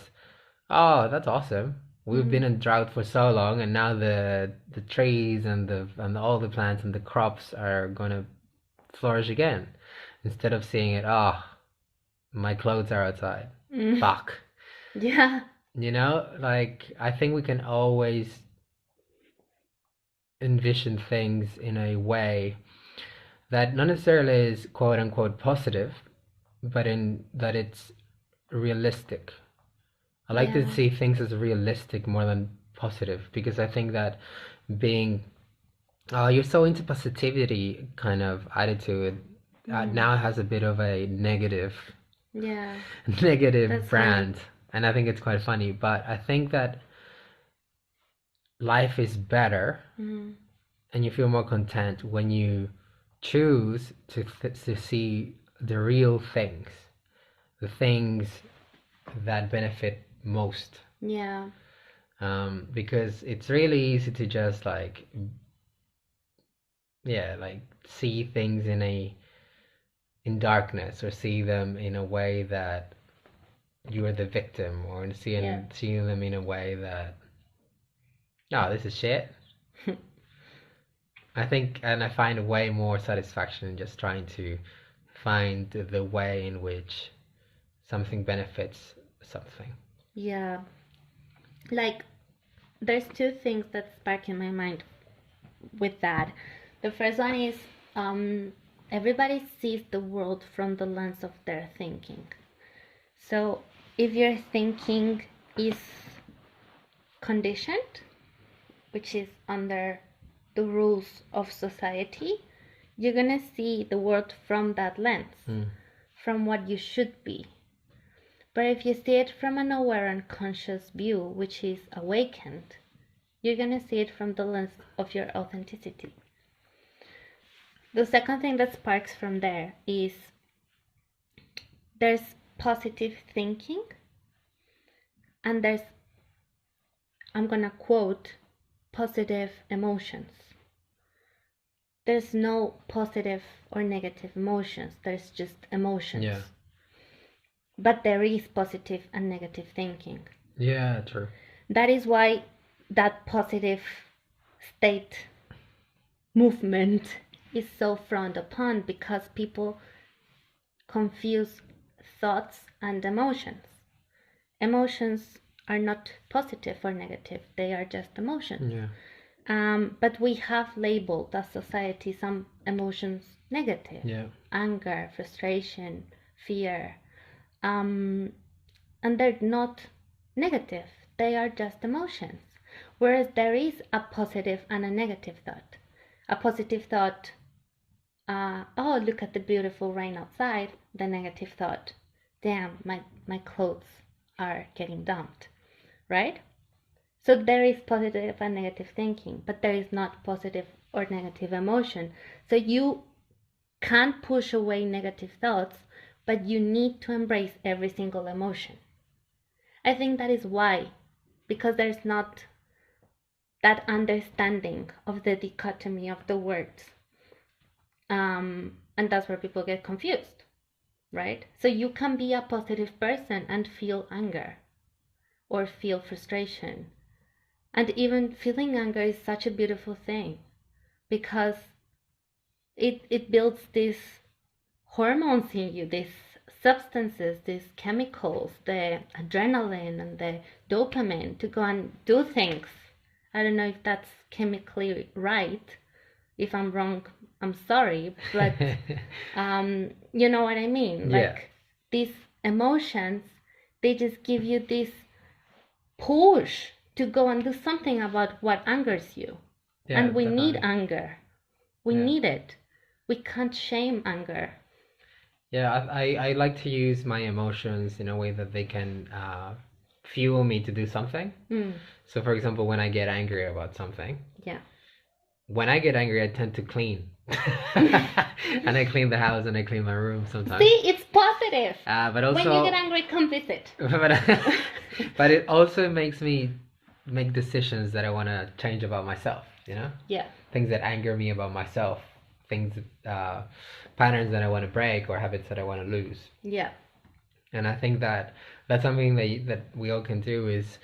oh, that's awesome. We've been in drought for so long, and now the trees and all the plants and the crops are gonna flourish again. Instead of seeing it, oh, my clothes are outside. Fuck. Yeah. You know, like, I think we can always envision things in a way that not necessarily is quote unquote positive, but in that it's realistic. I like to see things as realistic more than positive, because I think that being, oh, you're so into positivity kind of attitude now has a bit of a negative That's brand. funny. And I think it's quite funny, but I think that life is better and you feel more content when you choose to see the real things, the things that benefit most. Yeah. Because it's really easy to just like see things in darkness, or see them in a way that you are the victim, or seeing them in a way that, oh, this is shit. I think, and I find way more satisfaction in just trying to find the way in which something benefits something. Yeah. Like, there's two things that spark in my mind with that. The first one is everybody sees the world from the lens of their thinking. So if your thinking is conditioned, which is under the rules of society, you're gonna see the world from that lens, from what you should be. But if you see it from an aware and conscious view, which is awakened, you're gonna see it from the lens of your authenticity. The second thing that sparks from there is there's positive thinking, and there's, I'm gonna quote, positive emotions. There's no positive or negative emotions, there's just emotions. Yeah. But there is positive and negative thinking. Yeah, true. That is why that positive state movement is so frowned upon, because people confuse thoughts and emotions. Emotions are not positive or negative, they are just emotions. Yeah. But we have labeled as society some emotions negative. Yeah. Anger, frustration, fear. And they're not negative, they are just emotions. Whereas there is a positive and a negative thought. A positive thought, oh, look at the beautiful rain outside. The negative thought, damn, my clothes are getting dumped, right? So there is positive and negative thinking, but there is not positive or negative emotion. So you can't push away negative thoughts, but you need to embrace every single emotion. I think that is why, because there's not that understanding of the dichotomy of the words. And that's where people get confused, right? So you can be a positive person and feel anger or feel frustration. And even feeling anger is such a beautiful thing because it builds these hormones in you, these substances, these chemicals, the adrenaline and the dopamine to go and do things. I don't know if that's chemically right. If I'm wrong, I'm sorry, but you know what I mean? Yeah. Like these emotions, they just give you this push to go and do something about what angers you. Yeah, and we definitely. need anger. We need it. We can't shame anger. Yeah, I like to use my emotions in a way that they can fuel me to do something. So, for example, when I get angry about something, when I get angry, I tend to clean. And I clean the house and I clean my room sometimes. See, it's positive. But also, when you get angry, come visit. but it also makes me make decisions that I want to change about myself, you know? Yeah. Things that anger me about myself. Things, patterns that I want to break or habits that I want to lose. Yeah. And I think that that's something that we all can do is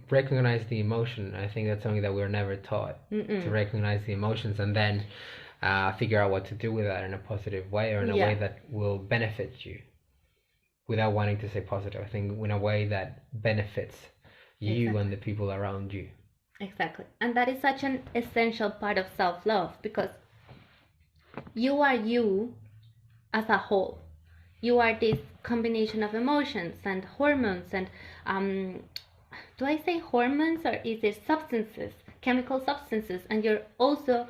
recognize the emotion. I think that's something that we're never taught to recognize the emotions and then figure out what to do with that in a positive way or in a way that will benefit you without wanting to say positive. I think in a way that benefits you and the people around you. Exactly. And that is such an essential part of self-love because you are you as a whole. You are this combination of emotions and hormones and do I say hormones or is it substances, chemical substances, and you're also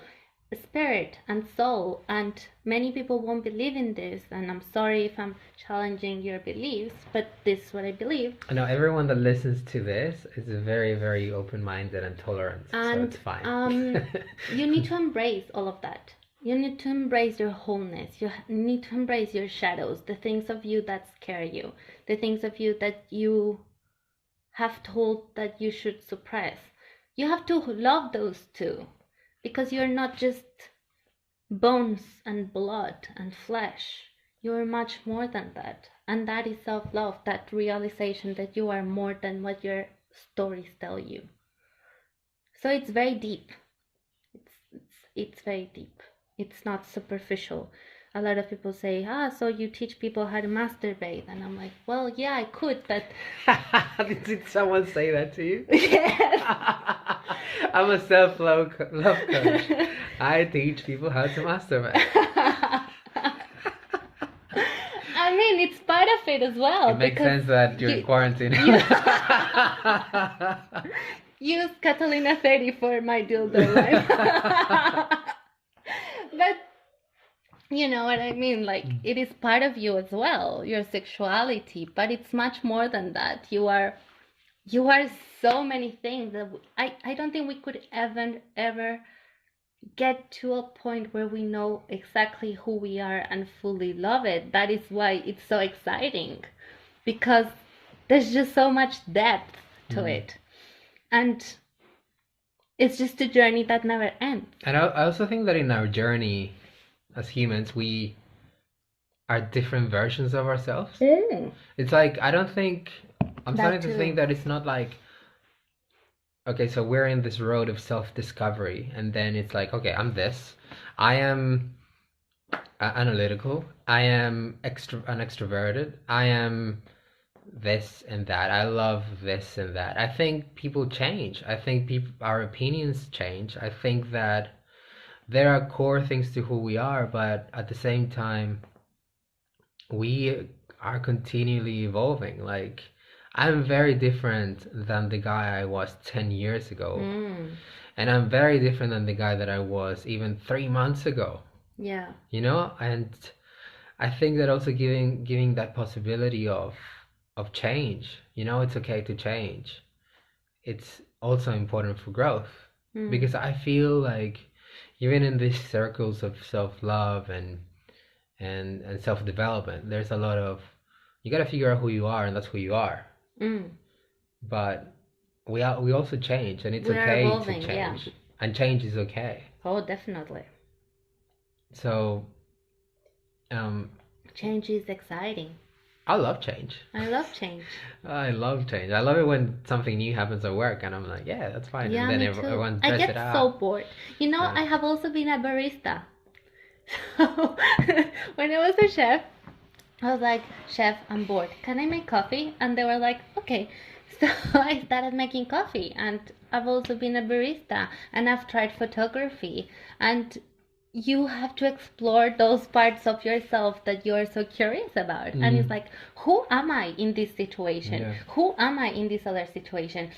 spirit and soul, and many people won't believe in this, and I'm sorry if I'm challenging your beliefs, but this is what I believe. I know everyone that listens to this is very, very open-minded and tolerant, so it's fine. You need to embrace all of that. You need to embrace your wholeness. You need to embrace your shadows, the things of you that scare you, the things of you that you have told that you should suppress. You have to love those too, because you're not just bones and blood and flesh. You're much more than that. And that is self-love, that realization that you are more than what your stories tell you. So it's very deep. It's very deep. It's not superficial. A lot of people say, so you teach people how to masturbate. And I'm like, well, yeah, I could, but... Did someone say that to you? Yes. I'm a self-love coach. I teach people how to masturbate. I mean, it's part of it as well. It makes sense that you're in quarantine. Use Catalina 30 for my dildo life. But you know what I mean? Like, it is part of you as well, your sexuality, but it's much more than that. You are so many things that I don't think we could ever get to a point where we know exactly who we are and fully love it. That is why it's so exciting, because there's just so much depth to it. And it's just a journey that never ends. And I also think that in our journey as humans, we are different versions of ourselves. It's like, I'm starting to think that it's not like, okay, so we're in this road of self-discovery, and then it's like, okay, I'm this. I am analytical. I am extroverted. I am this and that. I love this and that. I think people change. I think our opinions change. I think that there are core things to who we are, but at the same time, we are continually evolving. Like, I'm very different than the guy I was 10 years ago. And I'm very different than the guy that I was even 3 months ago. Yeah. You know? And I think that also giving that possibility of change. You know, it's okay to change. It's also important for growth. Because I feel like even in these circles of self-love and self-development, there's a lot of, you got to figure out who you are, and that's who you are. But we also change, and it's okay to change. Yeah. And change is okay. Oh, definitely. So change is exciting. I love change. I love change. I love change. I love it when something new happens at work and I'm like, yeah, that's fine. Yeah, and then me too. everyone I dresses get it up. so bored. You know, I have also been a barista. So when I was a chef, I was like, chef, I'm bored. Can I make coffee? And they were like, okay. So I started making coffee, and I've also been a barista, and I've tried photography. And you have to explore those parts of yourself that you're so curious about. And it's like, who am I in this situation? Yeah. Who am I in this other situation?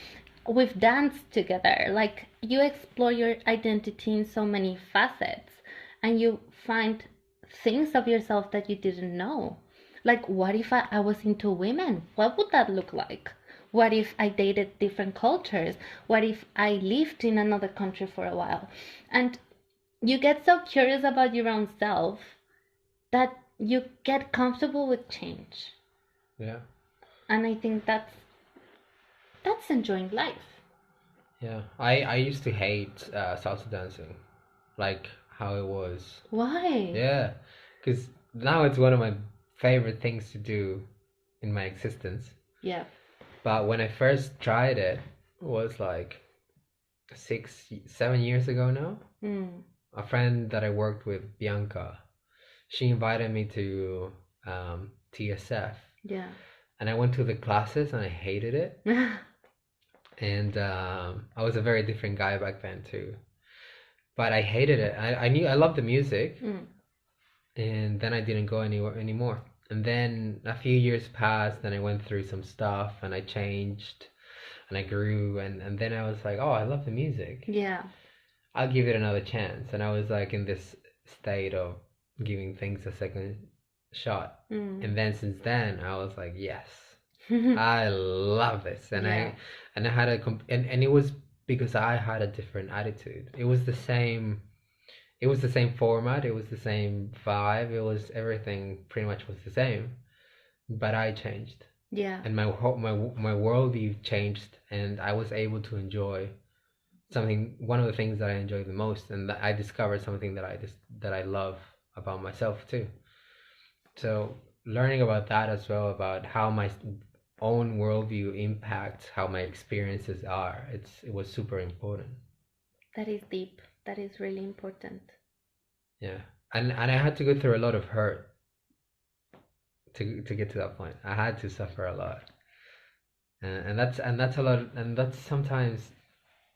We've danced together. Like, you explore your identity in so many facets, and you find things of yourself that you didn't know. Like, what if I was into women? What would that look like? What if I dated different cultures? What if I lived in another country for a while? And you get so curious about your own self that you get comfortable with change. Yeah. And I think that's enjoying life. Yeah. I used to hate salsa dancing, like how it was. Why? Yeah, because now it's one of my favorite things to do in my existence. Yeah. But when I first tried it was like 6-7 years ago now. A friend that I worked with, Bianca, she invited me to TSF. Yeah. And I went to the classes and I hated it. And I was a very different guy back then too. But I hated it. I loved the music. And then I didn't go anymore. And then a few years passed and I went through some stuff and I changed and I grew and then I was like, oh, I love the music. Yeah. I'll give it another chance. And I was like in this state of giving things a second shot. And then since then I was like, yes, I love this. And I had and it was because I had a different attitude. It was the same format, it was the same vibe, it was everything pretty much was the same, but I changed. Yeah. And my worldview changed, and I was able to enjoy one of the things that I enjoy the most, and I discovered something that I love about myself too. So learning about that as well, about how my own worldview impacts how my experiences are, it was super important. That is deep. That is really important. Yeah, and I had to go through a lot of hurt to get to that point. I had to suffer a lot, and that's a lot, and that's sometimes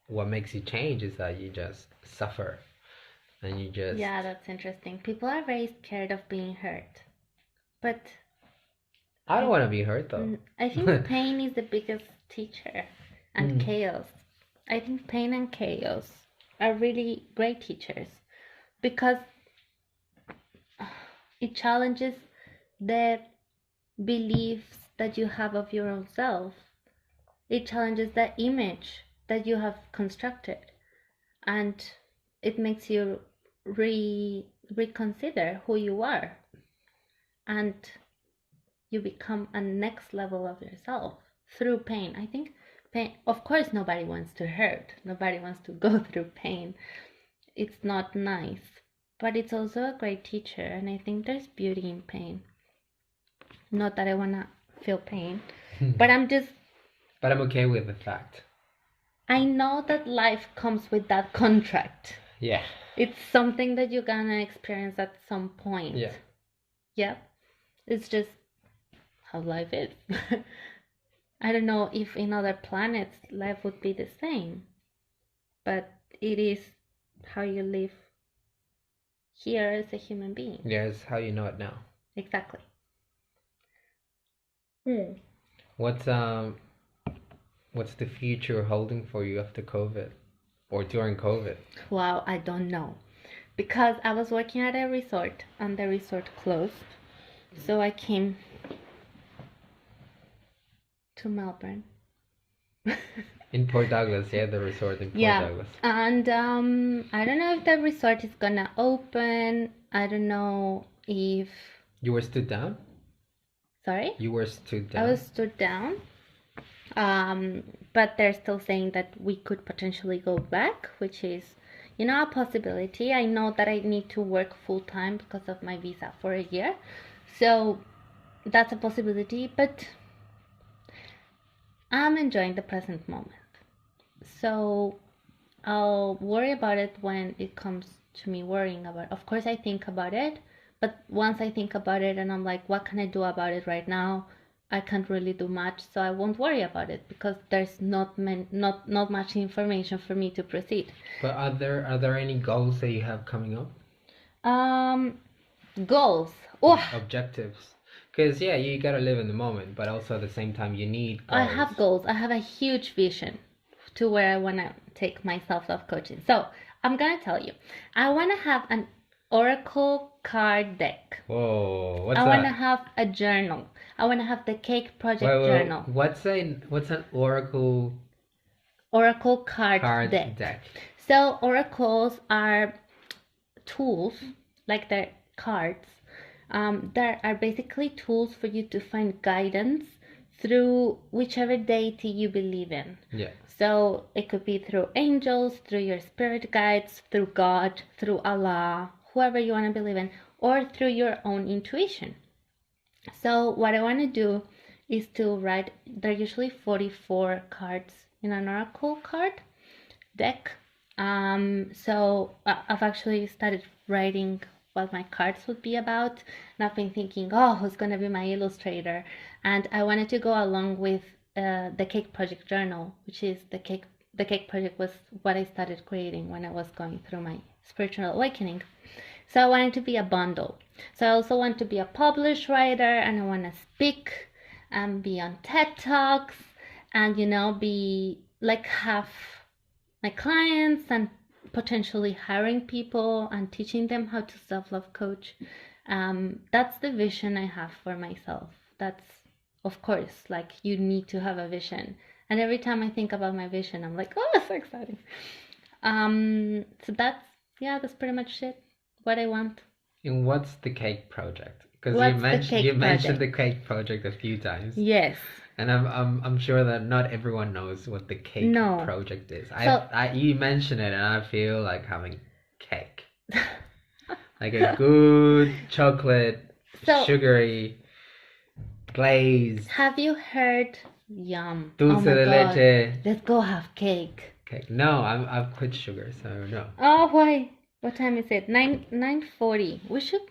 what makes you change, is that you just suffer, and you just. Yeah, that's interesting. People are very scared of being hurt, but I don't want to be hurt though. I think pain is the biggest teacher, and chaos. I think pain and chaos are really great teachers, because it challenges the beliefs that you have of your own self. It challenges the image that you have constructed, and it makes you reconsider who you are, and you become a next level of yourself through pain. I think pain, of course, nobody wants to hurt. Nobody wants to go through pain. It's not nice, but it's also a great teacher, and I think there's beauty in pain. Not that I want to feel pain, but I'm okay with the fact. I know that life comes with that contract. Yeah. It's something that you're gonna experience at some point. Yeah. Yeah. It's just how life is. I don't know if in other planets life would be the same, but it is how you live here as a human being. Yeah, it's how you know it now. Exactly. What's the future holding for you after COVID or during COVID? Wow, I don't know. Because I was working at a resort and the resort closed. So I came to Melbourne. In Port Douglas, yeah, the resort in Port Douglas. And I don't know if the resort is gonna open. I don't know if... You were stood down? Sorry? You were stood down? I was stood down. But they're still saying that we could potentially go back, which is, you know, a possibility. I know that I need to work full time because of my visa for a year. So that's a possibility, but I'm enjoying the present moment. So I'll worry about it when it comes to me worrying about it. Of course, I think about it, but once I think about it and I'm like, what can I do about it right now? I can't really do much, so I won't worry about it because there's not much information for me to proceed. But are there any goals that you have coming up? Goals. Objectives. Because yeah, you gotta live in the moment, but also at the same time you need goals. I have goals. I have a huge vision to where I want to take my self-love coaching. So I'm gonna tell you, I want to have an oracle card deck. Whoa, what's I that? want to have a journal. I want to have the Cake Project journal. What's an oracle card deck? So oracles are tools, like they're cards. There are basically tools for you to find guidance through whichever deity you believe in. Yeah. So it could be through angels, through your spirit guides, through God, through Allah, whoever you want to believe in, or through your own intuition. So what I want to do is to write, there are usually 44 cards in an oracle card deck. So I've actually started writing what my cards would be about, and I've been thinking, oh, who's gonna be my illustrator? And I wanted to go along with the Cake Project journal, which is the Cake Project was what I started creating when I was going through my spiritual awakening. So I wanted to be a bundle. So I also want to be a published writer, and I want to speak and be on TED Talks, and be like have my clients and potentially hiring people and teaching them how to self-love coach. That's the vision I have for myself. That's, of course, like, you need to have a vision. And every time I think about my vision, I'm like, oh, that's so exciting. So that's pretty much it. What I want. And what's the Cake Project? Because you mentioned the Cake Project a few times. Yes. And I'm sure that not everyone knows what the Cake Project is. You mentioned it, and I feel like having cake, like a good chocolate, sugary, glazed. Have you heard? Yum. Dulce de leche. Let's go have cake. Cake. No, I've quit sugar, so no. Oh, why? What time is it? 9:40. We should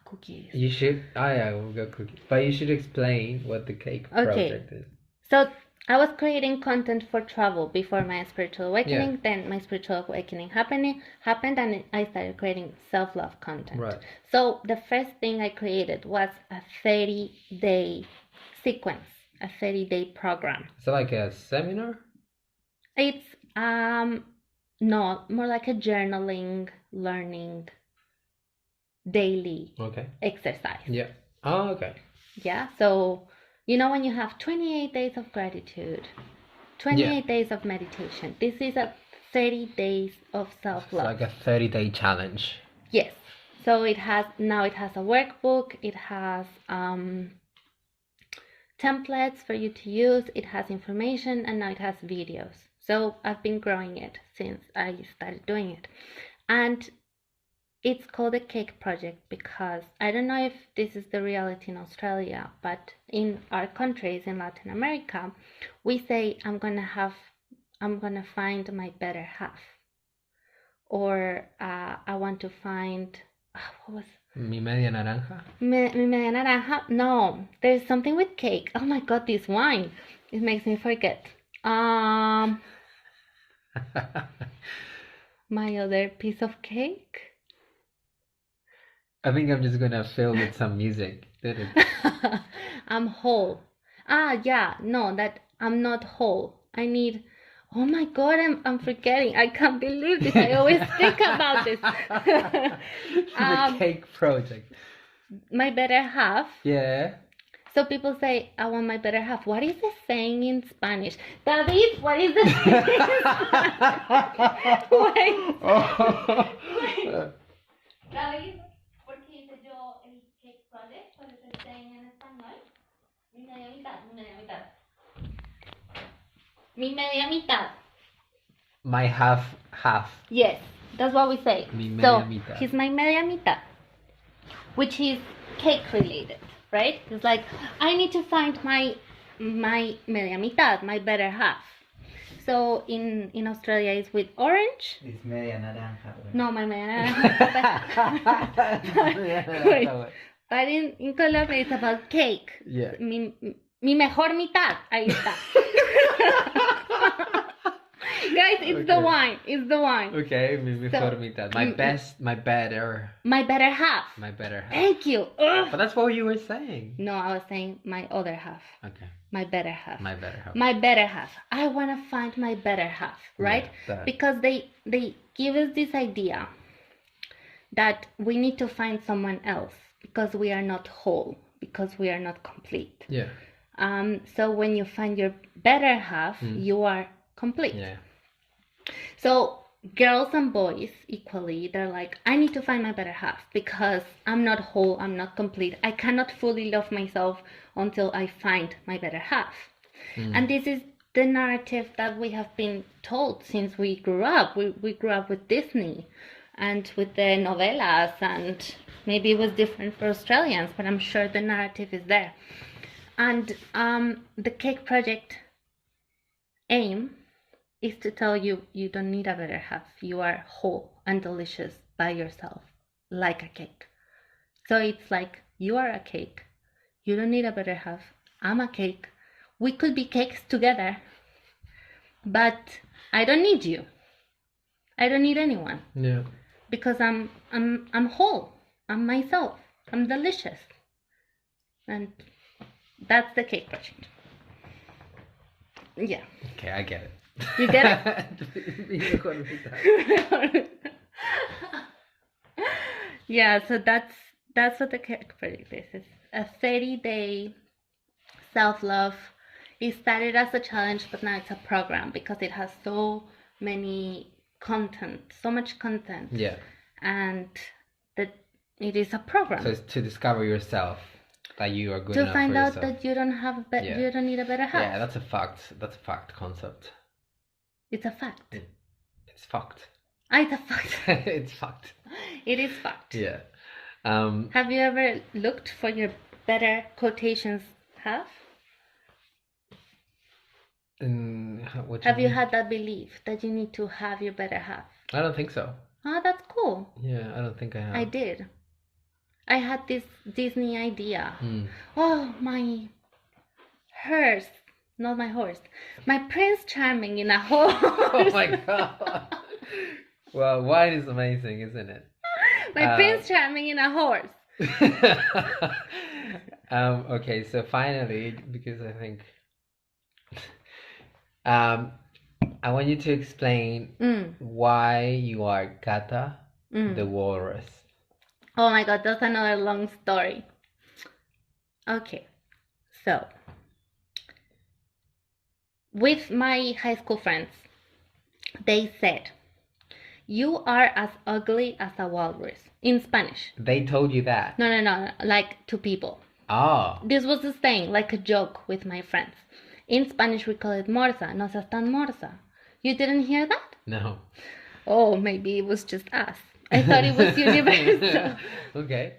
cookies. You should. Oh yeah, we'll go cookies. But you should explain what the Cake Project is. So I was creating content for travel before my spiritual awakening. Yeah. Then my spiritual awakening happened, and I started creating self-love content. Right. So the first thing I created was a 30-day sequence, a 30-day program. So like a seminar? It's no, more like a journaling, learning, daily exercise. Yeah. Oh, okay. Yeah. So, when you have 28 days of gratitude, 28 days of meditation, this is a 30 days of self-love. It's like a 30-day challenge. Yes. So it has a workbook. It has templates for you to use. It has information, and now it has videos. So I've been growing it since I started doing it. And it's called the Cake Project because I don't know if this is the reality in Australia, but in our countries in Latin America, we say I'm gonna find my better half. Or I want to find Mi media naranja. Mi media naranja. No, there's something with cake. Oh my God, this wine. It makes me forget. My other piece of cake. I think I'm just gonna fill with some music. I'm whole. Yeah, no, that I'm not whole. I need. Oh my God, I'm forgetting. I can't believe this. I always think about this. The cake project. My better half. Yeah. So people say, I want my better half. What is the saying in Spanish? David, what is the saying in Spanish? Wait. David, ¿por qué hice yo el cake project? ¿Cuál es el saying en español? Mi media mitad, mi media mitad. Mi media mitad. My half. Yes, that's what we say. Mi media mitad. So, he's my media mitad, which is cake related, right? It's like, I need to find my media mitad, my better half. So in Australia it's with orange. It's media naranja. No, my media naranja. Wait. But in Colombia it's about cake. Yeah. Mi mejor mitad. Ahí está. Guys, it's the wine. It's the wine. Okay, mi mejor mitad. My best, my better. My better half. My better half. Thank you. Ugh. But that's what you were saying. No, I was saying my other half. Okay. My better half. My better half. My better half. I want to find my better half, right? Yeah, because they give us this idea that we need to find someone else because we are not whole, because we are not complete. Yeah. So when you find your better half, you are complete. Yeah. So girls and boys equally, they're like, I need to find my better half because I'm not whole, I'm not complete. I cannot fully love myself until I find my better half. And this is the narrative that we have been told since we grew up. We grew up with Disney and with the novelas, and maybe it was different for Australians, but I'm sure the narrative is there. And the Cake Project aim is to tell you, you don't need a better half. You are whole and delicious by yourself, like a cake. So it's like, you are a cake. You don't need a better half. I'm a cake. We could be cakes together, but I don't need you. I don't need anyone. Yeah. Because I'm whole. I'm myself. I'm delicious. And that's the Cake Project. Yeah. Okay, I get it. You get it? Yeah, so that's what the Cake Project is. It's a 30-day self-love. It started as a challenge, but now it's a program because it has so much content. Yeah. And that it is a program. So it's to discover yourself, that you are good enough to find for out yourself. that you don't have you don't need a better half. Yeah, that's a fact. That's a fact concept. It's a fact. It's fact. It's a fact. It's fact. It is fact. Yeah. Have you ever looked for your better quotations half? Have you had that belief that you need to have your better half? I don't think so. Oh, that's cool. Yeah, I don't think I have. I did. I had this Disney idea. Oh, my horse. Not my horse. My Prince Charming in a horse. Oh my god. Well, wine is amazing, isn't it? My Prince Charming in a horse. Okay, so finally, because I think I want you to explain why you are Kata the walrus. Oh my god, that's another long story. Okay, so with my high school friends, they said, you are as ugly as a walrus. In Spanish. They told you that? No, like to people. Oh. This was the thing, like a joke with my friends. In Spanish we call it morsa, no seas tan morsa. You didn't hear that? No. Oh, maybe it was just us. I thought it was universal. Okay.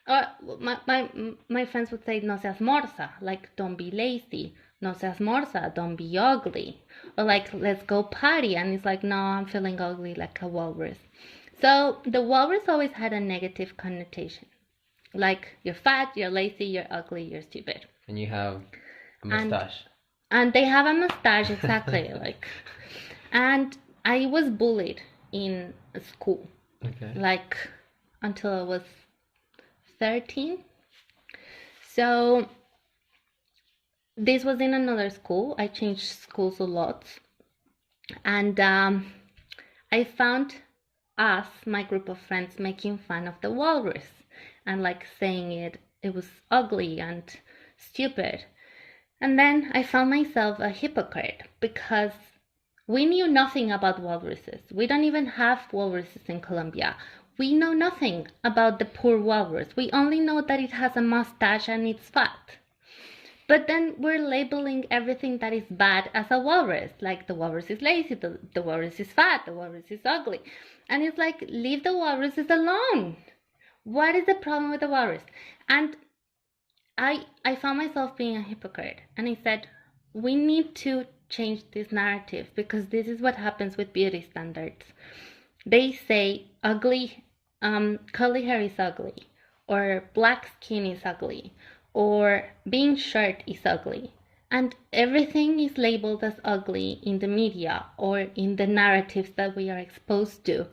My friends would say no seas morsa, like don't be lazy. No seas morsa, don't be ugly. Or like, let's go party. And it's like, no, I'm feeling ugly like a walrus. So the walrus always had a negative connotation. Like, you're fat, you're lazy, you're ugly, you're stupid. And you have a mustache. And they have a mustache, exactly. Like, and I was bullied in school. Okay. Like, until I was 13. So this was in another school. I changed schools a lot. And I found us, my group of friends, making fun of the walrus and like saying it was ugly and stupid. And then I found myself a hypocrite because we knew nothing about walruses. We don't even have walruses in Colombia. We know nothing about the poor walrus. We only know that it has a mustache and it's fat. But then we're labeling everything that is bad as a walrus. Like, the walrus is lazy, the walrus is fat, the walrus is ugly. And it's like, leave the walruses alone. What is the problem with the walrus? And I found myself being a hypocrite. And I said, we need to change this narrative, because this is what happens with beauty standards. They say ugly, curly hair is ugly, or black skin is ugly, or being short is ugly. And everything is labeled as ugly in the media or in the narratives that we are exposed to.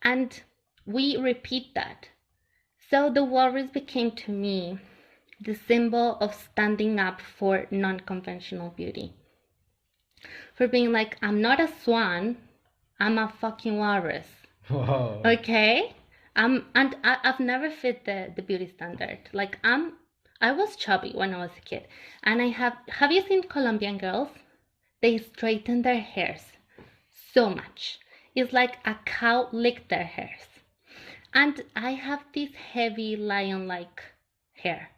And we repeat that. So the walrus became to me the symbol of standing up for non-conventional beauty. For being like, I'm not a swan, I'm a fucking walrus. Whoa. Okay? And I've never fit the beauty standard. Like, I was chubby when I was a kid. And have you seen Colombian girls? They straighten their hairs so much. It's like a cow licked their hairs. And I have this heavy lion-like hair.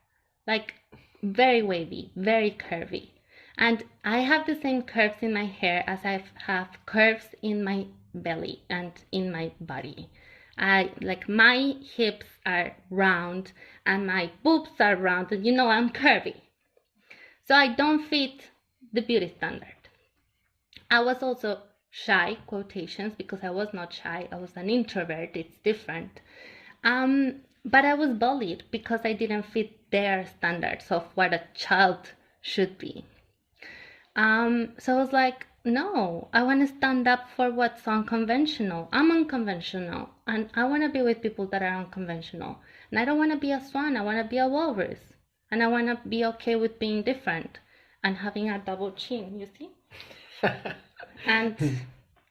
Like, very wavy, very curvy. And I have the same curves in my hair as I have curves in my belly and in my body. My hips are round and my boobs are round, and I'm curvy. So I don't fit the beauty standard. I was also shy, quotations, because I was not shy. I was an introvert. It's different. But I was bullied because I didn't fit their standards of what a child should be. So I was like, no, I want to stand up for what's unconventional. I'm unconventional, and I want to be with people that are unconventional. And I don't want to be a swan, I want to be a walrus. And I want to be okay with being different and having a double chin, you see? And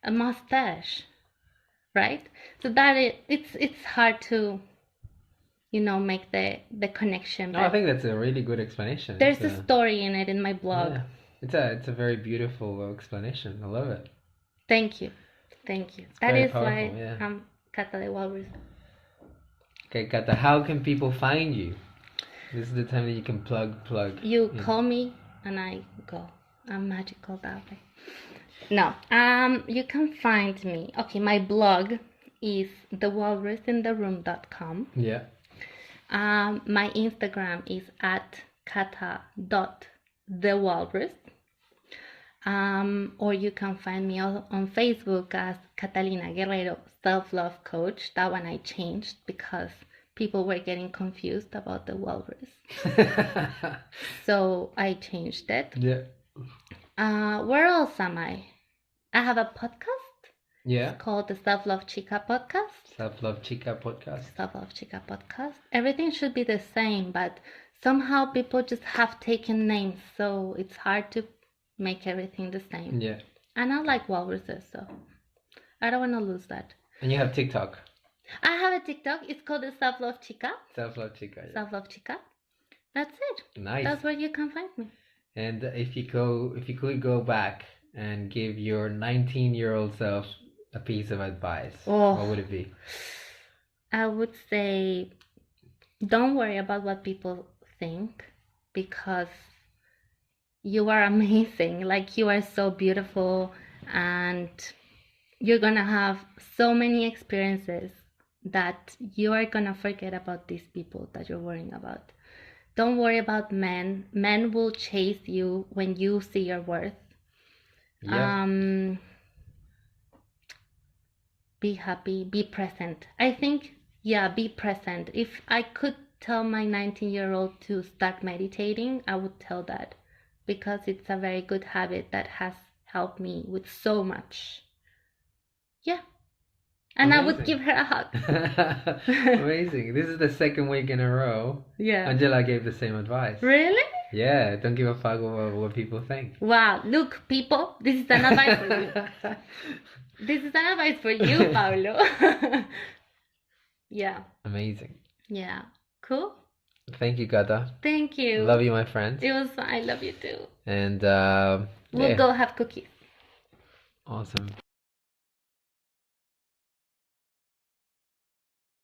a mustache, right? So that it's hard to, make the connection. No, I think that's a really good explanation. There's a story in it in my blog. Yeah. It's a very beautiful explanation. I love it. Thank you. That is powerful, why I'm Cata the Walrus. Okay, Cata, how can people find you? This is the time that you can plug. You call me and I go. I'm magical that way. No, you can find me. Okay, my blog is thewalrusintheroom.com. Yeah. My Instagram is at cata.thewalrus. Or you can find me on Facebook as Catalina Guerrero, self-love coach. That one I changed because people were getting confused about the walrus. So I changed it. Yeah. Where else am I? I have a podcast. Yeah. It's called the Self-Love Chica Podcast. Self-Love Chica Podcast. Everything should be the same, but somehow people just have taken names, so it's hard to make everything the same. Yeah. And I like walruses, so I don't want to lose that. And you have TikTok. I have a TikTok. It's called the Self-Love Chica. Self-Love Chica. Yeah. Self-Love Chica. That's it. Nice. That's where you can find me. And if you could go back and give your 19-year-old self a piece of advice, what would it be? I would say, don't worry about what people think, because you are amazing. Like, you are so beautiful, and you're gonna have so many experiences that you are gonna forget about these people that you're worrying about. Don't worry about men. Men will chase you when you see your worth. Yeah. Be happy, be present. I think, be present. If I could tell my 19-year-old to start meditating, I would tell that, because it's a very good habit that has helped me with so much. Yeah. And I would Amazing. give her a hug. Amazing. This is the second week in a row. Yeah. Angela gave the same advice. Really? Yeah, don't give a fuck about what people think. Wow. Look, people, this is an advice for you. This is an advice for you, Paulo. Yeah. Amazing. Yeah. Cool. Thank you, Gata. Thank you. Love you, my friend. It was fun. I love you too. And We'll yeah. go have cookies. Awesome.